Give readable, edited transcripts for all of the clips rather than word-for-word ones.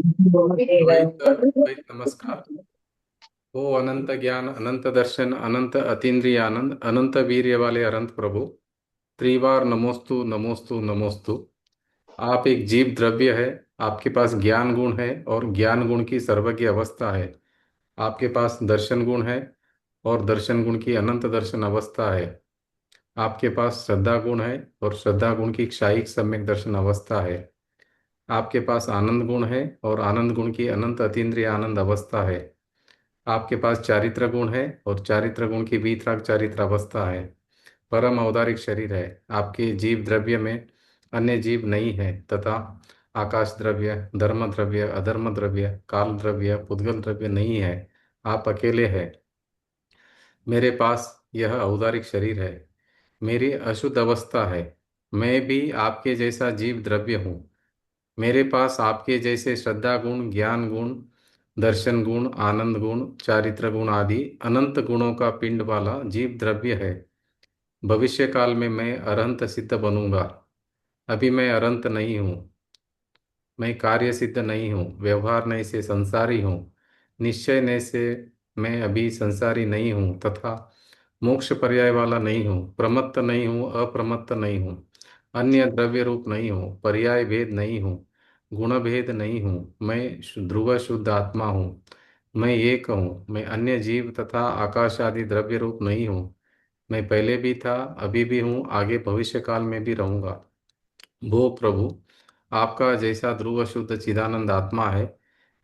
द्वैत द्वैत नमस्कार। ओ अनंत ज्ञान अनंत दर्शन अनंत अतीन्द्रिय आनंद अनंत वीर्य वाले अनंत प्रभु, त्रिवार नमोस्तु नमोस्तु नमोस्तु। आप एक जीव द्रव्य है। आपके पास ज्ञान गुण है और ज्ञान गुण की सर्वज्ञ अवस्था है। आपके पास दर्शन गुण है और दर्शन गुण की अनंत दर्शन अवस्था है। आपके पास श्रद्धा गुण है और श्रद्धा गुण की क्षायिक सम्यक दर्शन अवस्था है। आपके पास आनंद गुण है और आनंद गुण की अनंत अतीन्द्रिय आनंद अवस्था है। आपके पास चारित्र गुण है और चारित्र गुण की वीतराग चारित्र अवस्था है। परम औदारिक शरीर है। आपके जीव द्रव्य में अन्य जीव नहीं है तथा आकाश द्रव्य, धर्म द्रव्य, अधर्म द्रव्य, काल द्रव्य, पुद्गल द्रव्य नहीं है। आप अकेले हैं। मेरे पास यह औदारिक शरीर है। मेरी अशुद्ध अवस्था है। मैं भी आपके जैसा जीव द्रव्य हूँ। मेरे पास आपके जैसे श्रद्धा गुण, ज्ञान गुण, दर्शन गुण, आनंद गुण, चारित्र गुण आदि अनंत गुणों का पिंड वाला जीव द्रव्य है। भविष्य काल में मैं अरहंत सिद्ध बनूंगा। अभी मैं अरंत नहीं हूँ। मैं कार्य सिद्ध नहीं हूँ, व्यवहार नहीं से संसारी हूँ। निश्चय नहीं से मैं अभी संसारी नहीं हूँ तथा मोक्ष पर्याय वाला नहीं हूँ। प्रमत्त नहीं हूँ, अप्रमत्त नहीं हूँ। अन्य द्रव्य रूप नहीं हूँ, पर्याय भेद नहीं हूँ, गुण भेद नहीं हूँ। मैं ध्रुव शुद्ध आत्मा हूँ। मैं एक हूँ। मैं अन्य जीव तथा आकाश आदि द्रव्य रूप नहीं हूँ। मैं पहले भी था, अभी भी हूँ, आगे भविष्य काल में भी रहूंगा। भो प्रभु, आपका जैसा ध्रुव शुद्ध चिदानंद आत्मा है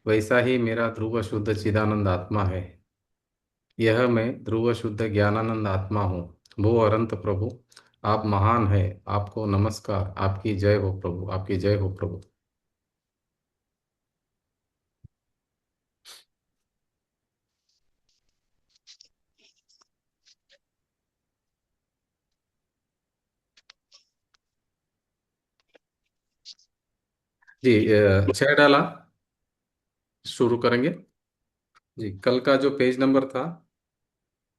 वैसा ही मेरा ध्रुव शुद्ध चिदानंद आत्मा है। यह मैं ध्रुव शुद्ध ज्ञानानंद आत्मा हूँ। भो अनंत प्रभु, आप महान है। आपको नमस्कार। आपकी जय हो प्रभु, आपकी जय हो प्रभु। जी, छह डाला। शुरू करेंगे। जी, कल का जो पेज नंबर था,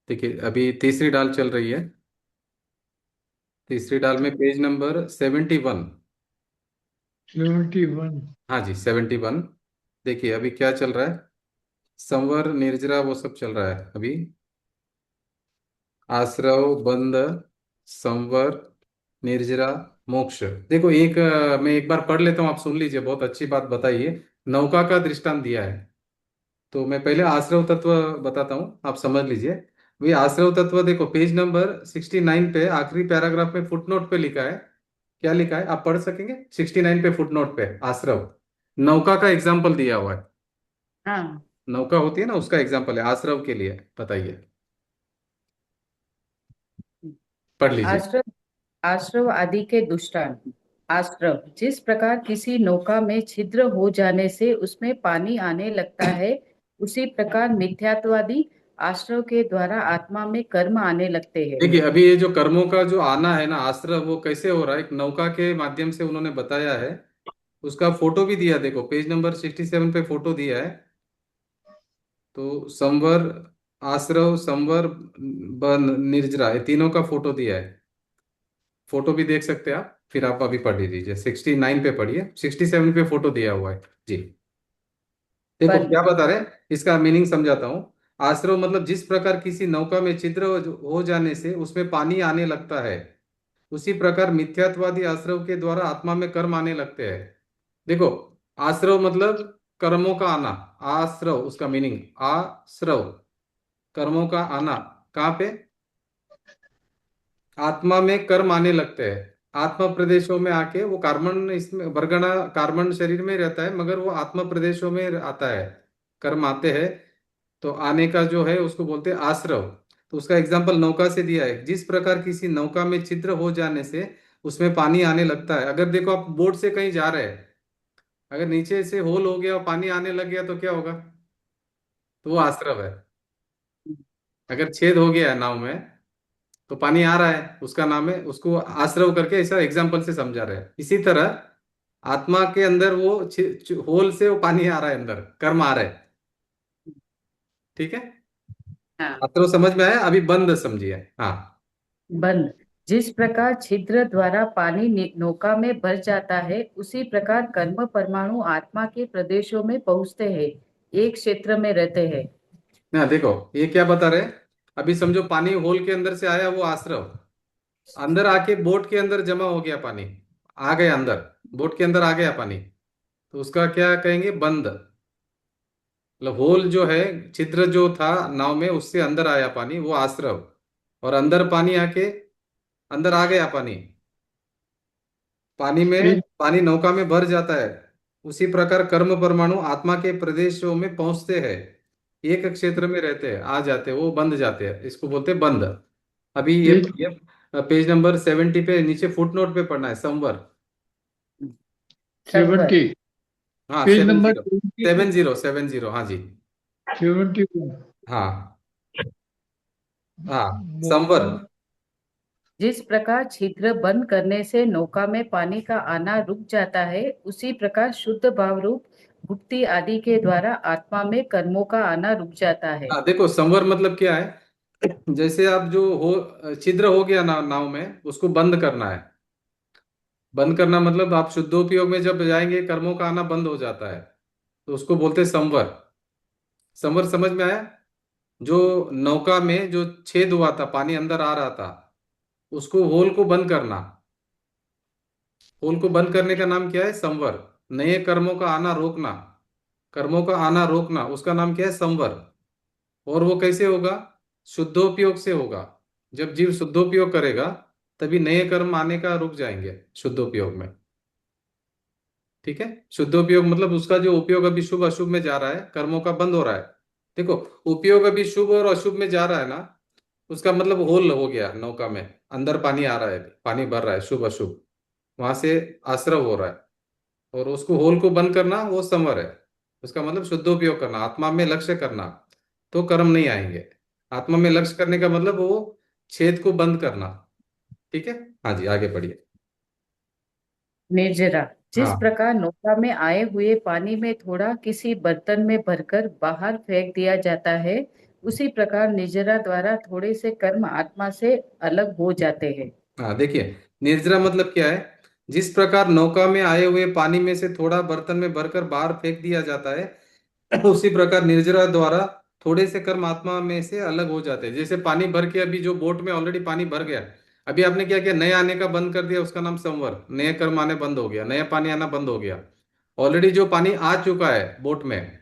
देखिए अभी तीसरी डाल चल रही है। तीसरी डाल में पेज नंबर 71। 71। हाँ जी, 71। देखिए अभी क्या चल रहा है। संवर निर्जरा वो सब चल रहा है अभी। आश्रव, बंध, संवर, निर्जरा, मोक्ष। देखो एक मैं एक बार पढ़ लेता हूँ, आप सुन लीजिए, बहुत अच्छी बात बताइए। नौका का दृष्टांत दिया है। तो मैं पहले आश्रव तत्व बताता हूँ, आप समझ लीजिए। वही आश्रव तत्व देखो, पेज नंबर 69 पे आखिरी पैराग्राफ में फुटनोट पे लिखा है। क्या लिखा है आप पढ़ सकेंगे? 69 पे फुटनोट पे आश्रव, नौका का एग्जाम्पल दिया हुआ है। हाँ। नौका होती है ना, उसका एग्जाम्पल है आश्रव के लिए। बताइए, पढ़ लीजिए। आश्रव आश्रव आदि के दृष्टांत। आश्रव जिस प्रकार किसी नौका में छिद्र हो जाने से उसमें पानी आने लगता है, उसी प्रकार मिथ्यात्वादी आश्रव के द्वारा आत्मा में कर्म आने लगते हैं। देखिए अभी ये जो कर्मों का जो आना है ना आश्रय, वो कैसे हो रहा है? एक नौका के माध्यम से उन्होंने बताया है। उसका फोटो भी दिया, देखो पेज नंबर 67 पे फोटो दिया है। तो संवर, आश्रव, संवर, निर्जरा, ये तीनों का फोटो दिया है। फोटो भी देख सकते हैं आप, फिर आप अभी पढ़ लीजिए। 69 पे पढ़िए, 67 पे फोटो दिया हुआ है जी। देखो बंद। क्या बता रहे हैं, इसका मीनिंग समझाता हूँ। आश्रव मतलब जिस प्रकार किसी नौका में छिद्र हो जाने से उसमें पानी आने लगता है, उसी प्रकार मिथ्यात्वादी आश्रव के द्वारा आत्मा में कर्म आने लगते हैं। देखो, आश्रव मतलब कर्मों का आना। आश्रव उसका मीनिंग, आश्रव कर्मों का आना। कहाँ पे? आत्मा में कर्म आने लगते हैं। आत्मा प्रदेशों में आके वो कार्बन, इसमें वर्गणा कार्बन शरीर में रहता है मगर वो आत्मा प्रदेशों में आता है, कर्म आते हैं। तो आने का जो है उसको बोलते हैं आश्रव। तो उसका एग्जाम्पल नौका से दिया है। जिस प्रकार किसी नौका में छिद्र हो जाने से उसमें पानी आने लगता है। अगर देखो आप बोट से कहीं जा रहे हैं, अगर नीचे से होल हो गया और पानी आने लग गया तो क्या होगा? तो वो आश्रव है। अगर छेद हो गया है नाव में तो पानी आ रहा है, उसका नाम है, उसको आश्रव करके ऐसा एग्जाम्पल से समझा रहे हैं। इसी तरह आत्मा के अंदर वो होल से वो पानी आ रहा है, अंदर कर्म आ रहा है। ठीक है, हाँ। आश्रव समझ में आया? अभी बंद समझिए। हाँ। बंद। जिस प्रकार छिद्र द्वारा पानी नौका में भर जाता है, उसी प्रकार कर्म परमाणु आत्मा के प्रदेशों में पहुंचते हैं, एक क्षेत्र में रहते हैं। ना देखो, ये क्या बता रहे हैं? अभी समझो पानी होल के अंदर से आया, वो आश्रव अंदर आके बोट के अंदर जमा हो गया पानी, आ गया अंदर, बोट के अंदर आ गया पानी, तो उसका क्या कहेंगे? बंद। मतलब होल जो है, छिद्र जो था नाव में, उससे अंदर आया पानी, वो आश्रव। और अंदर पानी आके अंदर आ गया पानी, पानी में पेज पानी नौका में भर जाता है। उसी प्रकार कर्म परमाणु आत्मा के प्रदेशों में पहुंचते हैं, एक क्षेत्र में रहते हैं, आ जाते हैं, वो बंध जाते हैं, इसको बोलते हैं बंध। अभी पेज ये पेज नंबर 70 पे नीचे फुटनोट पे पढ़ना है, संवर। संवर। 70, हाँ, पेज सेवन नंबर जीरो 70, 70 70, हाँ जी। 71। हाँ हाँ, संवर। जिस प्रकार छिद्र बंद करने से नौका में पानी का आना रुक जाता है, उसी प्रकार शुद्ध भाव रूप भुक्ति आदि के द्वारा आत्मा में कर्मों का आना रुक जाता है। हाँ देखो, संवर मतलब क्या है? जैसे आप जो हो छिद्र हो गया नाव में, उसको बंद करना है। बंद करना मतलब आप शुद्धोपयोग में जब जाएंगे, कर्मों का आना बंद हो जाता है, तो उसको बोलते हैं संवर। संवर समझ में आया? जो नौका में जो छेद हुआ था, पानी अंदर आ रहा था, उसको होल को बंद करना। होल को बंद करने का नाम क्या है? संवर। नए कर्मों का आना रोकना, कर्मों का आना रोकना, उसका नाम क्या है? संवर। और वो कैसे होगा? शुद्धोपयोग से होगा। जब जीव शुद्धोपयोग करेगा, तभी नए कर्म आने का रुक जाएंगे शुद्धोपयोग में। ठीक है? शुद्धोपयोग मतलब उसका जो उपयोग अभी शुभ अशुभ में जा रहा है, कर्मों का बंद हो रहा है। देखो, उपयोग अभी शुभ और अशुभ में जा रहा है ना, उसका मतलब होल हो गया नौका में, अंदर पानी आ रहा है, पानी भर रहा है, शुभ अशुभ, वहां से आश्रव हो रहा है। और उसको होल को बंद करना, वो संवर है। उसका मतलब शुद्धोपयोग करना, आत्मा में लक्ष्य करना, तो कर्म नहीं आएंगे। आत्मा में लक्ष्य करने का मतलब वो छेद को बंद करना। ठीक है? हाँ जी, आगे बढ़िए। निर्जरा। जिस हाँ प्रकार नौका में आए हुए पानी में थोड़ा किसी बर्तन में भरकर बाहर फेंक दिया जाता है, उसी प्रकार निर्जरा द्वारा थोड़े से कर्म आत्मा से अलग हो जाते हैं। हाँ, देखिए, निर्जरा मतलब क्या है? जिस प्रकार नौका में आए हुए पानी में से थोड़ा बर्तन में भरकर बाहर फेंक दिया जाता है, उसी प्रकार निर्जरा द्वारा थोड़े से कर्म आत्मा में से अलग हो जाते हैं। जैसे पानी भर के, अभी जो बोट में ऑलरेडी पानी भर गया, अभी आपने क्या किया? नए आने का बंद कर दिया, उसका नाम संवर। नए कर्म आने बंद हो गया, नया पानी आना बंद हो गया। ऑलरेडी जो पानी आ चुका है बोट में,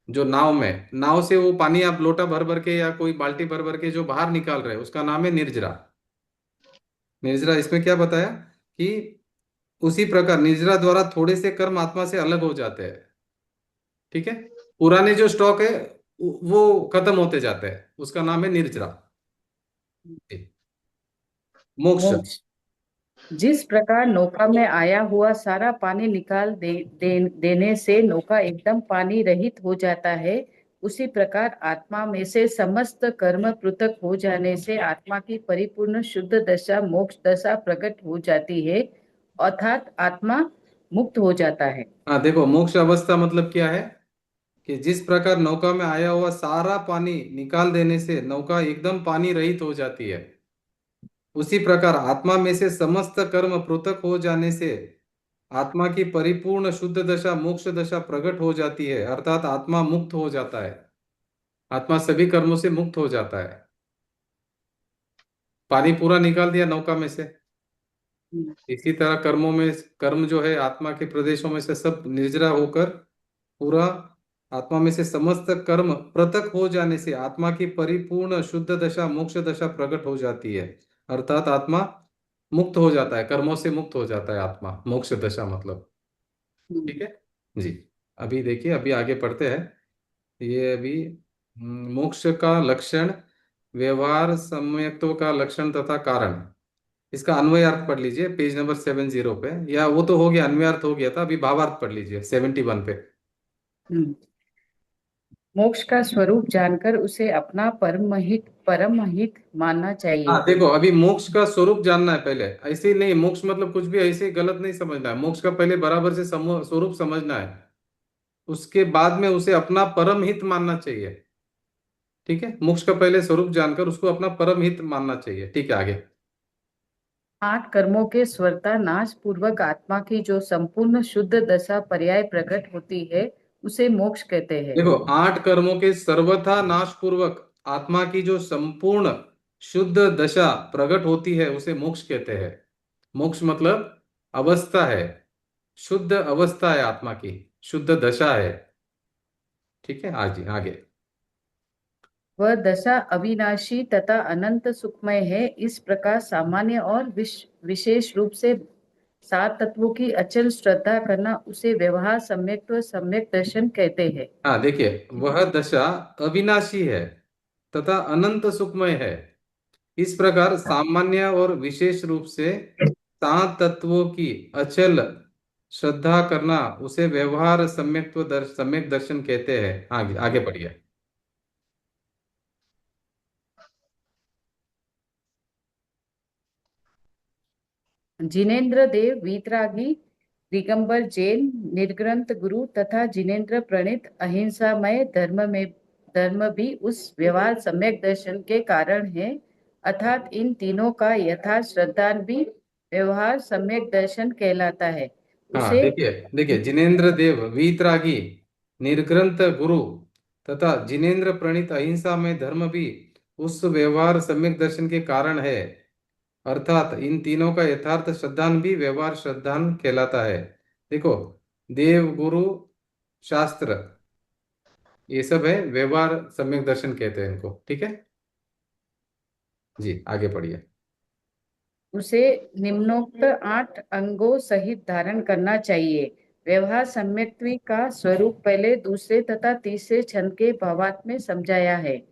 जो नाव में, नाव से वो पानी आप लोटा भर भर के या कोई बाल्टी भर भर के जो बाहर निकाल रहे हैं, उसका नाम है निर्जरा। निर्जरा इसमें क्या बताया कि उसी प्रकार निर्जरा द्वारा थोड़े से कर्म आत्मा से अलग हो जाते हैं। ठीक है? पुराने जो स्टॉक है, वो खत्म होते जाते हैं, उसका नाम है निर्जरा। मोक्ष। मोक्ष। जिस प्रकार नौका में आया हुआ सारा पानी निकाल देने से नौका एकदम पानी रहित हो जाता है, उसी प्रकार आत्मा में से समस्त कर्म पृथक हो जाने से आत्मा की परिपूर्ण शुद्ध दशा मोक्ष दशा प्रकट हो जाती है, अर्थात आत्मा मुक्त हो जाता है। हाँ देखो, मोक्ष अवस्था मतलब क्या है? कि जिस प्रकार नौका में आया हुआ सारा पानी निकाल देने से नौका एकदम पानी रहित हो जाती है, उसी प्रकार आत्मा में से समस्त कर्म पृथक हो जाने से आत्मा की परिपूर्ण शुद्ध दशा मोक्ष दशा प्रकट हो जाती है, अर्थात आत्मा मुक्त हो जाता है। आत्मा सभी कर्मों से मुक्त हो जाता है। पानी पूरा निकाल दिया नौका में से, इसी तरह कर्मों में, कर्म जो है आत्मा के प्रदेशों में से सब निर्जरा होकर पूरा, आत्मा में से समस्त कर्म पृथक हो जाने से आत्मा की परिपूर्ण शुद्ध दशा मोक्ष दशा प्रकट हो जाती है, अर्थात आत्मा मुक्त हो जाता है, कर्मों से मुक्त हो जाता है आत्मा, मोक्ष दशा मतलब। ठीक है जी। अभी देखिए, अभी आगे पढ़ते हैं। ये अभी मोक्ष का लक्षण, व्यवहार सम्यक्त्व का लक्षण तथा कारण, इसका अन्वय अर्थ पढ़ लीजिए पेज नंबर 70 पे। या वो तो हो गया, अन्वय अर्थ हो गया था, अभी भावार्थ पढ़ लीजिए 71 पे। हम्म। मोक्ष का स्वरूप जानकर उसे अपना परम हित मानना हाँ चाहिए। देखो, अभी मोक्ष का स्वरूप जानना है पहले, ऐसे ही नहीं, मोक्ष मतलब कुछ भी ऐसे ही गलत नहीं समझना है। मोक्ष का पहले बराबर से स्वरूप समझना है, उसके बाद में उसे अपना परम हित मानना चाहिए। ठीक है? मोक्ष का पहले स्वरूप जानकर उसको अपना परम हित मानना चाहिए। ठीक है, आगे। 8 कर्मों के स्वरता नाश पूर्वक आत्मा की जो संपूर्ण शुद्ध दशा पर्याय प्रकट होती है उसे मोक्ष कहते हैं। देखो, 8 कर्मों के सर्वथा नाश पूर्वक आत्मा की जो संपूर्ण शुद्ध दशा प्रकट होती है उसे मोक्ष कहते हैं। मोक्ष मतलब अवस्था है, शुद्ध अवस्था है आत्मा की, शुद्ध दशा है। ठीक है, आज आगे। वह दशा अविनाशी तथा अनंत सुखमय है। इस प्रकार सामान्य और विशेष रूप से 7 तत्वों की अचल श्रद्धा करना उसे व्यवहार सम्यक्त्व सम्यक दर्शन कहते हैं। हाँ, देखिए, वह दशा अविनाशी है तथा अनंत सुखमय है। इस प्रकार सामान्य और विशेष रूप से 7 तत्वों की अचल श्रद्धा करना उसे व्यवहार सम्यक दर्शन कहते हैं। आगे आगे पढ़िए। जिनेन्द्र देव वीतरागी दिगंबर जैन निर्ग्रंथ गुरु तथा जिनेन्द्र प्रणीत अहिंसामय धर्म भी उस व्यवहार सम्यक दर्शन के कारण है। अर्थात इन तीनों का यथार्थ श्रद्धान भी व्यवहार सम्यक दर्शन कहलाता है। हाँ, उसे देखिए देखिए, जिनेन्द्र देव वीतरागी निर्ग्रंथ गुरु तथा जिनेन्द्र प्रणीत अहिंसा में धर्म भी उस व्यवहार सम्यक दर्शन के कारण है। अर्थात इन तीनों का यथार्थ श्रद्धान भी व्यवहार श्रद्धान कहलाता है। देखो, देव गुरु शास्त्र ये सब है व्यवहार सम्यक दर्शन कहते हैं इनको। ठीक है जी, आगे पढ़िए। उसे निम्नोक्त 8 अंगों सहित धारण करना चाहिए। व्यवहार सम्यक्त्व का स्वरूप पहले दूसरे तथा तीसरे छंद के भावार्थ में समझाया है।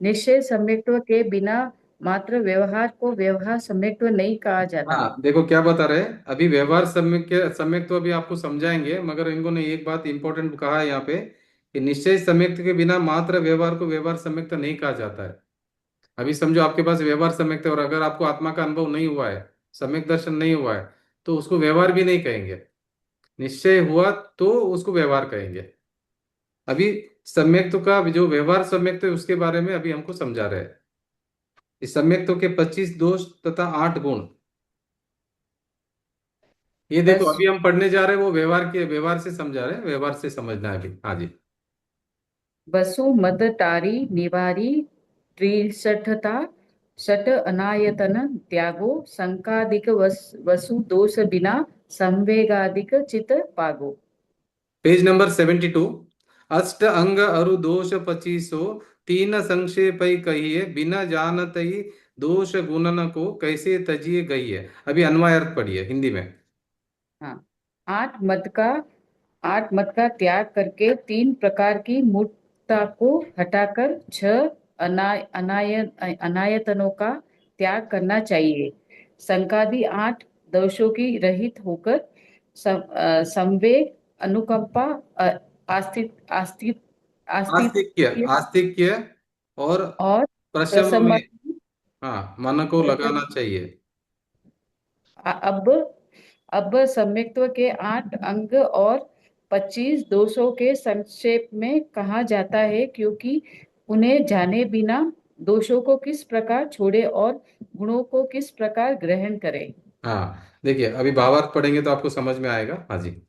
निश्चय सम्यक्त्व के बिना मात्र व्यवहार को व्यवहार सम्यक्त्व नहीं कहा जाता। हाँ, देखो क्या बता रहे हैं। अभी व्यवहार सम्यक तो अभी आपको समझाएंगे, मगर इन्होंने एक बात इंपॉर्टेंट कहा है यहाँ पे कि निश्चय सम्यक के बिना मात्र व्यवहार को व्यवहार सम्यक तो नहीं कहा जाता है। अभी समझो आपके पास व्यवहार सम्यक है और अगर आपको आत्मा का अनुभव नहीं हुआ है, सम्यक दर्शन नहीं हुआ है, तो उसको व्यवहार भी नहीं कहेंगे। निश्चय हुआ तो उसको व्यवहार कहेंगे। अभी सम्यक्त्व का जो व्यवहार सम्यक्त्व है उसके बारे में अभी हमको समझा रहे हैं। इस सम्यक्त्व के 25 दोष तथा 8 गुण, ये देखो बस अभी हम पढ़ने जा रहे हैं वो व्यवहार से समझा रहे हैं, व्यवहार से समझना है अभी। हाँ जी। वसु मद टारी निवारी त्रिशठता शट अनायतन त्यागो संकादिक वसु दोष बिना संवेगादिक चित पागो। Page number 72। अष्ट अंग अरु दोष 25 तीन संक्षेप कहिए, बिना जानत ही दोष गुणन को कैसे तजिए गई है। अभी अन्वय अर्थ पढ़िए हिंदी में। हाँ, आठ मद का आठ मद का त्याग करके 3 प्रकार की मूर्खता को हटाकर 6 अनायतनों का त्याग करना चाहिए। संकादि 8 दोषों की रहित होकर संवेग अनुकंपा आस्तिक आस्तिक आस्तिक्य आस्तिक आस्तिक्य और और प्रशम में, प्रसम्मति। हाँ, मन को लगाना चाहिए। अब सम्यक्त्व के 8 अंग और 25 दोषों के संक्षेप में कहा जाता है, क्योंकि उन्हें जाने बिना दोषों को किस प्रकार छोड़े और गुणों को किस प्रकार ग्रहण करें। हाँ, देखिए अभी भावार्थ पढ़ेंगे तो आपको समझ में आएगा। हाँ जी।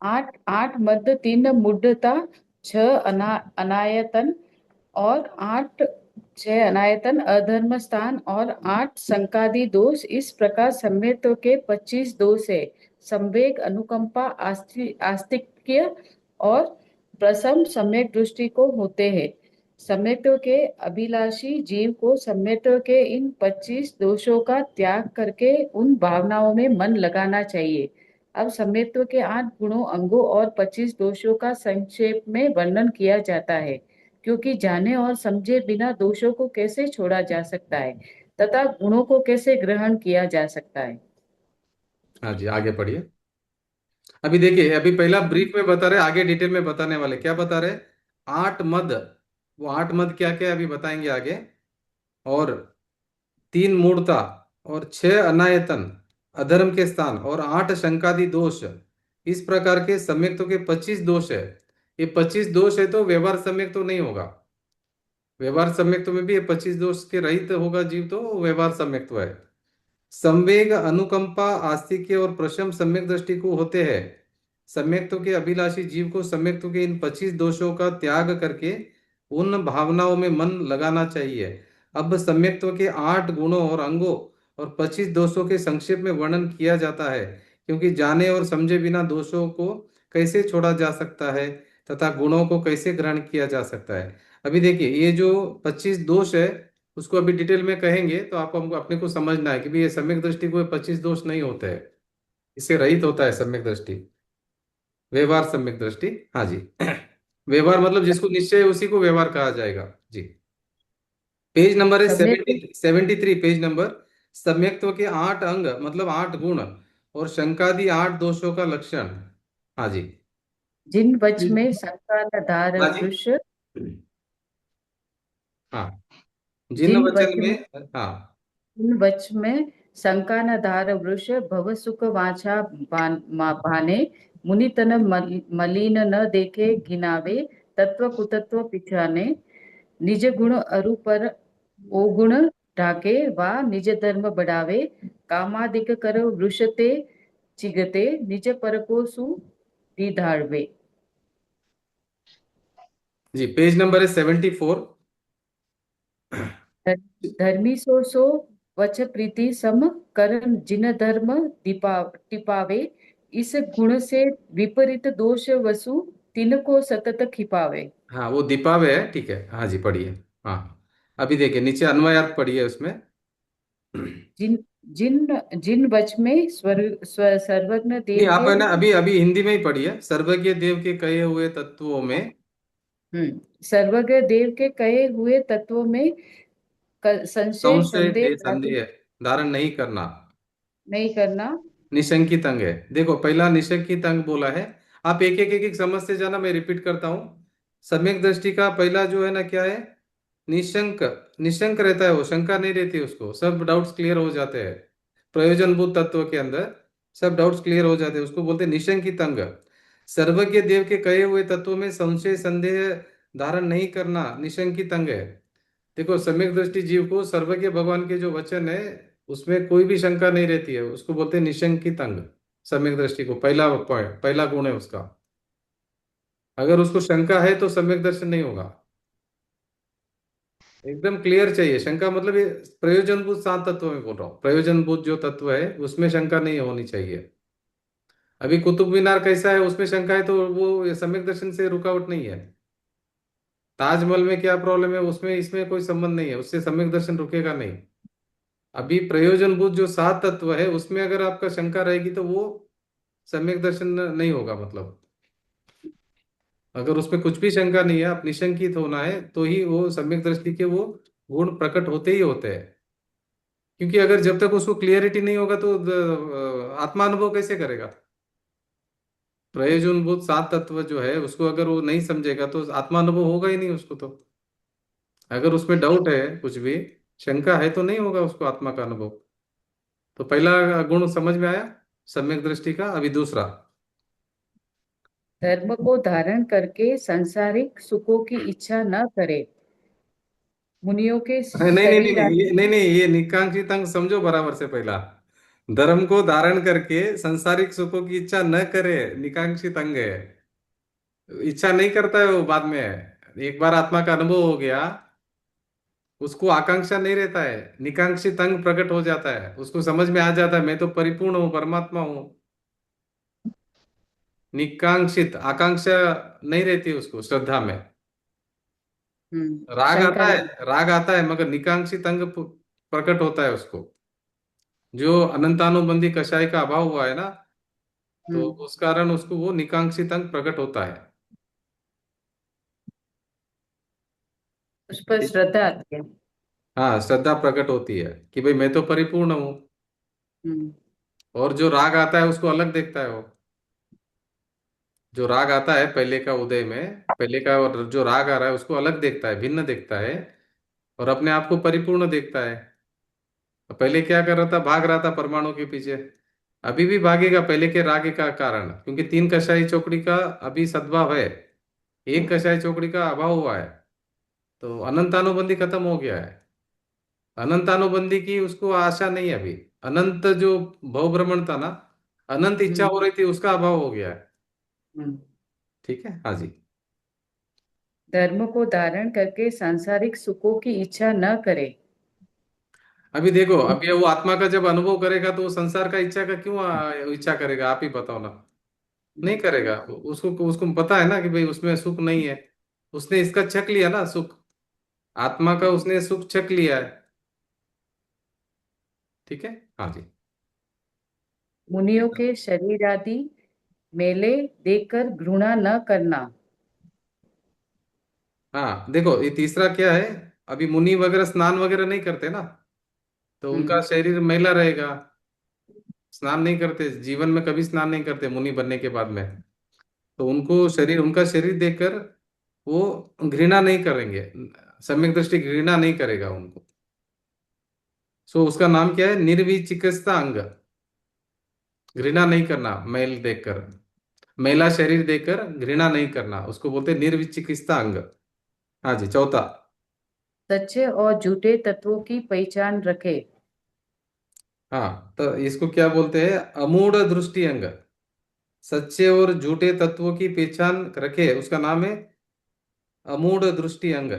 आठ आठ मध्य 3 मूढ़ता 6 अनायतन और 8 6 अनायतन अधर्म स्थान और 8 संकादी दोष इस प्रकार सम्यक्त्व के 25 दोष है। संवेग अनुकंपा आस्तिक्य और प्रसम सम्यक दृष्टि को होते हैं। सम्यक्त्व के अभिलाषी जीव को सम्यक्त्व के इन 25 दोषों का त्याग करके उन भावनाओं में मन लगाना चाहिए। अब सम्यक्त्व के 8 गुणों अंगों और 25 दोषों का संक्षेप में वर्णन किया जाता है, क्योंकि जाने और समझे बिना दोषों को कैसे छोड़ा जा सकता है तथा गुणों को कैसे ग्रहण किया जा सकता है। हाँ जी, आगे पढ़िए। अभी देखिए, अभी पहला ब्रीफ में बता रहे, आगे डिटेल में बताने वाले। क्या बता रहे? 8 मद, वो 8 मद क्या क्या है अभी बताएंगे आगे। और 3 मूढ़ता और 6 अनायतन अधर्म के स्थान और 8 शंकादि दोष, इस प्रकार के सम्यक्तों के 25 दोष है। ये 25 दोष है तो व्यवहार सम्यक तो नहीं होगा। व्यवहार सम्यक्त्व में भी ये 25 दोष के रहित होगा जीव तो व्यवहार सम्यक्त्व है। संवेग, अनुकंपा, आस्तिक्य और प्रशम सम्यक दृष्टि को होते हैं। सम्यक्त्व के अभिलाषी जीव को सम्यक्त्व के इन 25 दोषों का त्याग करके उन भावनाओं में मन लगाना चाहिए। अब सम्यक्त्व के 8 गुणों और अंगों और 25 दोषों के संक्षेप में वर्णन किया जाता है, क्योंकि जाने और समझे बिना दोषों को कैसे छोड़ा जा सकता है तथा गुणों को कैसे ग्रहण किया जा सकता है। अभी देखिए, ये जो 25 दोष है उसको अभी डिटेल में कहेंगे, तो आपको हमको अपने को समझना है कि भी ये सम्यक दृष्टि को 25 दोष नहीं होते हैं, इससे रहित होता है सम्यक दृष्टि। व्यवहार सम्यक दृष्टि, हाँ जी। व्यवहार मतलब जिसको निश्चय है उसी को व्यवहार कहा जाएगा जी। पेज नंबर है सम्यक 73, पेज नंबर। सम्यक्त्व के 8 अंग मतलब 8 गुण और शंकादि 8 दोषों का लक्षण। हाँ जी। जिन वच में शंका न धार हाँ जी। वृष, हाँ, जिन जिन वच वचन में में। हाँ जिन वच में शंका न धार वृष, भव सुख वांछा भाने, मुनि तन मलिन न देखे घिनावे, तत्व कुतत्व पिछाने, निज गुण अरु पर ओगुण ढाके, वा निज धर्म बढ़ावे, कामादिक कर वृषते चिगते, निज पर को सु धारवे। जी, पेज नंबर है 74। धर्मी सो वच प्रीति सम, करन जिन धर्म टिपावे, इस गुण से विपरीत दोष वसु, तिनको सतत खिपावे। हाँ, वो दीपावे है, ठीक है। हाँ जी, पढ़िए। हाँ, अभी देखिए नीचे अन्वयार्थ पढ़िए उसमें। जिन जिन जिन वच में सर्वज्ञ नहीं, देव आप के है ना, अभी अभी हिंदी में ही पढ़िए। सर्वज्ञ देव के कहे हुए तत्वों में सर्वज्ञ देव के कहे हुए तत्वों में संशय संशय संदेह संदेह धारण नहीं करना। नहीं करना। निशंकित अंग है। देखो, पहला निशंकित अंग बोला है। आप एक एक एक एक समझते जाना, मैं रिपीट करता हूँ। सम्यक दृष्टि का पहला जो है ना, क्या है? निशंक। निशंक रहता है, वो शंका नहीं रहती उसको, सब डाउट्स क्लियर हो जाते हैं। प्रयोजनभूत तत्व के अंदर सब डाउट्स क्लियर हो जाते हैं, उसको बोलते हैं निशंकित अंग। सर्वज्ञ देव के कहे हुए तत्वों में संशय संदेह धारण नहीं करना निशंकित अंग है। देखो, सम्यक दृष्टि जीव को सर्वज्ञ भगवान के जो वचन है उसमें कोई भी शंका नहीं रहती है, उसको बोलते हैं निशंकित अंग। सम्यक दृष्टि को पहला पॉइंट, पहला गुण है उसका। अगर उसको शंका है तो सम्यक दर्शन नहीं होगा। एकदम क्लियर चाहिए। शंका मतलब ये प्रयोजनभूत 7 तत्व में बोल रहा हूँ, प्रयोजनभूत जो तत्व है उसमें शंका नहीं होनी चाहिए। अभी कुतुब मीनार कैसा है, उसमें शंका है तो वो सम्यक दर्शन से रुकावट नहीं है। ताजमहल में क्या प्रॉब्लम है, उसमें इसमें कोई संबंध नहीं है, उससे सम्यक दर्शन रुकेगा नहीं। अभी प्रयोजनभूत जो 7 तत्व है उसमें अगर आपका शंका रहेगी तो वो सम्यक दर्शन नहीं होगा। मतलब अगर उसमें कुछ भी शंका नहीं है, आप निशंकित होना है, तो ही वो सम्यक दृष्टि के वो गुण प्रकट होते ही होते हैं। क्योंकि अगर जब तक उसको क्लियरिटी नहीं होगा तो आत्मानुभव कैसे करेगा? प्रयोजनभूत 7 तत्व जो है उसको अगर वो नहीं समझेगा तो आत्मानुभव होगा ही नहीं उसको। तो अगर उसमें डाउट है, कुछ भी शंका है, तो नहीं होगा उसको आत्मा का अनुभव। तो पहला गुण समझ में आया सम्यक दृष्टि का। अभी दूसरा। धर्म को धारण करके सांसारिक सुखों की इच्छा न करे, मुनियों के नहीं नहीं नहीं शरीर नहीं, आदि। नहीं नहीं, ये निकांक्षित अंग समझो बराबर से। पहला, धर्म को धारण करके संसारिक सुखों की इच्छा न करे, निकांक्षित अंग है। इच्छा नहीं करता है वो बाद में। एक बार आत्मा का अनुभव हो गया, उसको आकांक्षा नहीं रहता है, निकांक्षित अंग प्रकट हो जाता है, उसको समझ में आ जाता है मैं तो परिपूर्ण हूँ, परमात्मा हूँ। निकांक्षित आकांक्षा नहीं रहती उसको श्रद्धा में। राग शंका आता है, नहीं। राग आता है, मगर निकांक्षित अंग प्रकट होता है उसको। जो अनंतानुबंधी कषाय का अभाव हुआ है ना, तो हम्म उस कारण उसको वो निकांक्षित अंग प्रकट होता है। उस पर श्रद्धा आती है। हाँ, श्रद्धा प्रकट होती है कि भाई मैं तो परिपूर्ण हूँ। हम्म और जो राग आता है उसको अलग देखता है वो। जो राग आता है पहले का उदय में, पहले का, और जो राग आ रहा है उसको अलग देखता है, भिन्न देखता है। और अपने आप को परिपूर्ण देखता है। पहले क्या कर रहा था? भाग रहा था परमाणु के पीछे। अभी भी भागेगा पहले के राग का कारण, क्योंकि 3 कषाय चौकड़ी का अभी सद्भाव है, एक कषाय चौकड़ी का अभाव हुआ है। तो अनंतानुबंधी खत्म हो गया है। अनंतानुबंधी की उसको आशा नहीं है अभी। अनंत जो भव भ्रमण था ना, अनंत इच्छा हम्म हो रही थी, उसका अभाव हो गया है। हम्म। ठीक है, हाँ जी। धर्म को धारण करके सांसारिक सुखों की इच्छा न करे। अभी देखो, अभी वो आत्मा का जब अनुभव करेगा तो वो संसार का इच्छा का क्यों इच्छा करेगा, आप ही बताओ ना। नहीं करेगा। उसको उसको पता है ना कि भाई उसमें सुख नहीं है। उसने इसका छक लिया ना सुख, आत्मा का उसने सुख छक लिया है। ठीक है, हाँ जी। मुनियों के शरीर आदि मेले देखकर घृणा न करना। हाँ देखो, ये तीसरा क्या है। अभी मुनि वगैरह स्नान वगैरह नहीं करते ना, तो उनका हम्म शरीर मैला रहेगा। स्नान नहीं करते, जीवन में कभी स्नान नहीं करते मुनि बनने के बाद में। तो उनको शरीर, उनका शरीर देखकर वो घृणा नहीं करेंगे। सम्यक दृष्टि घृणा नहीं करेगा उनको। सो उसका नाम क्या है, निर्विचिकित्सा अंग। घृणा नहीं करना मैल देखकर, मैला शरीर देखकर घृणा नहीं करना, उसको बोलते हैं निर्विचिकित्सा अंग। हाँ जी, चौथा। सच्चे और झूठे तत्वों की पहचान रखे। हाँ, तो इसको क्या बोलते हैं, अमूढ़ दृष्टि अंग। सच्चे और झूठे तत्वों की पहचान रखे, उसका नाम है अमूढ़ दृष्टि अंग।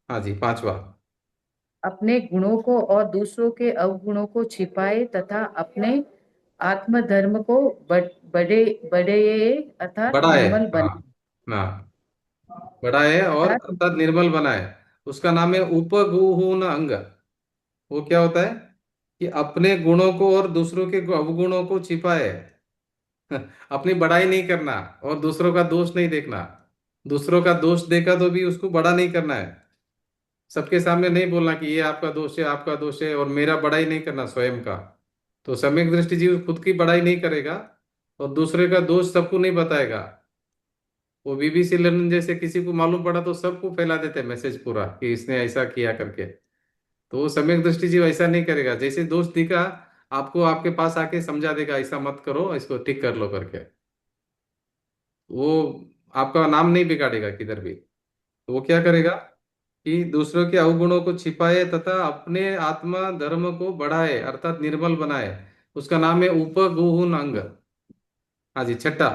हाँ जी, पांचवा। अपने गुणों को और दूसरों के अवगुणों को छिपाए तथा अपने आत्मधर्म को बड़े बड़े अर्थात बढ़ाए, निर्मल हाँ। बने। हाँ, बढ़ाए और अर्थात अर्थात निर्मल बनाए। उसका नाम है उपगुहून अंग। वो क्या होता है कि अपने गुणों को और दूसरों के अवगुणों को छिपाए। अपनी बड़ाई नहीं करना और दूसरों का दोष नहीं देखना। दूसरों का दोष देखा तो भी उसको बड़ा नहीं करना है। सबके सामने नहीं बोलना कि ये आपका दोष है, आपका दोष है, और मेरा बड़ाई नहीं करना स्वयं का। तो सम्यक दृष्टि जीव खुद की बड़ाई नहीं करेगा और दूसरे का दोष सबको नहीं बताएगा। वो बीबीसी लंदन जैसे किसी को मालूम पड़ा तो सबको फैला देते हैं मैसेज पूरा कि इसने ऐसा किया करके। तो वो सम्यक दृष्टि जीव ऐसा नहीं करेगा। जैसे दोष दिखा, आपको आपके पास आके समझा देगा, ऐसा मत करो, इसको ठीक कर लो करके। वो आपका नाम नहीं बिगाड़ेगा किधर भी। तो वो क्या करेगा कि दूसरों के अवगुणों को छिपाए तथा अपने आत्मा धर्म को बढ़ाए अर्थात निर्मल बनाए। उसका नाम है उपगुहन अंग। हाँ जी, छठा।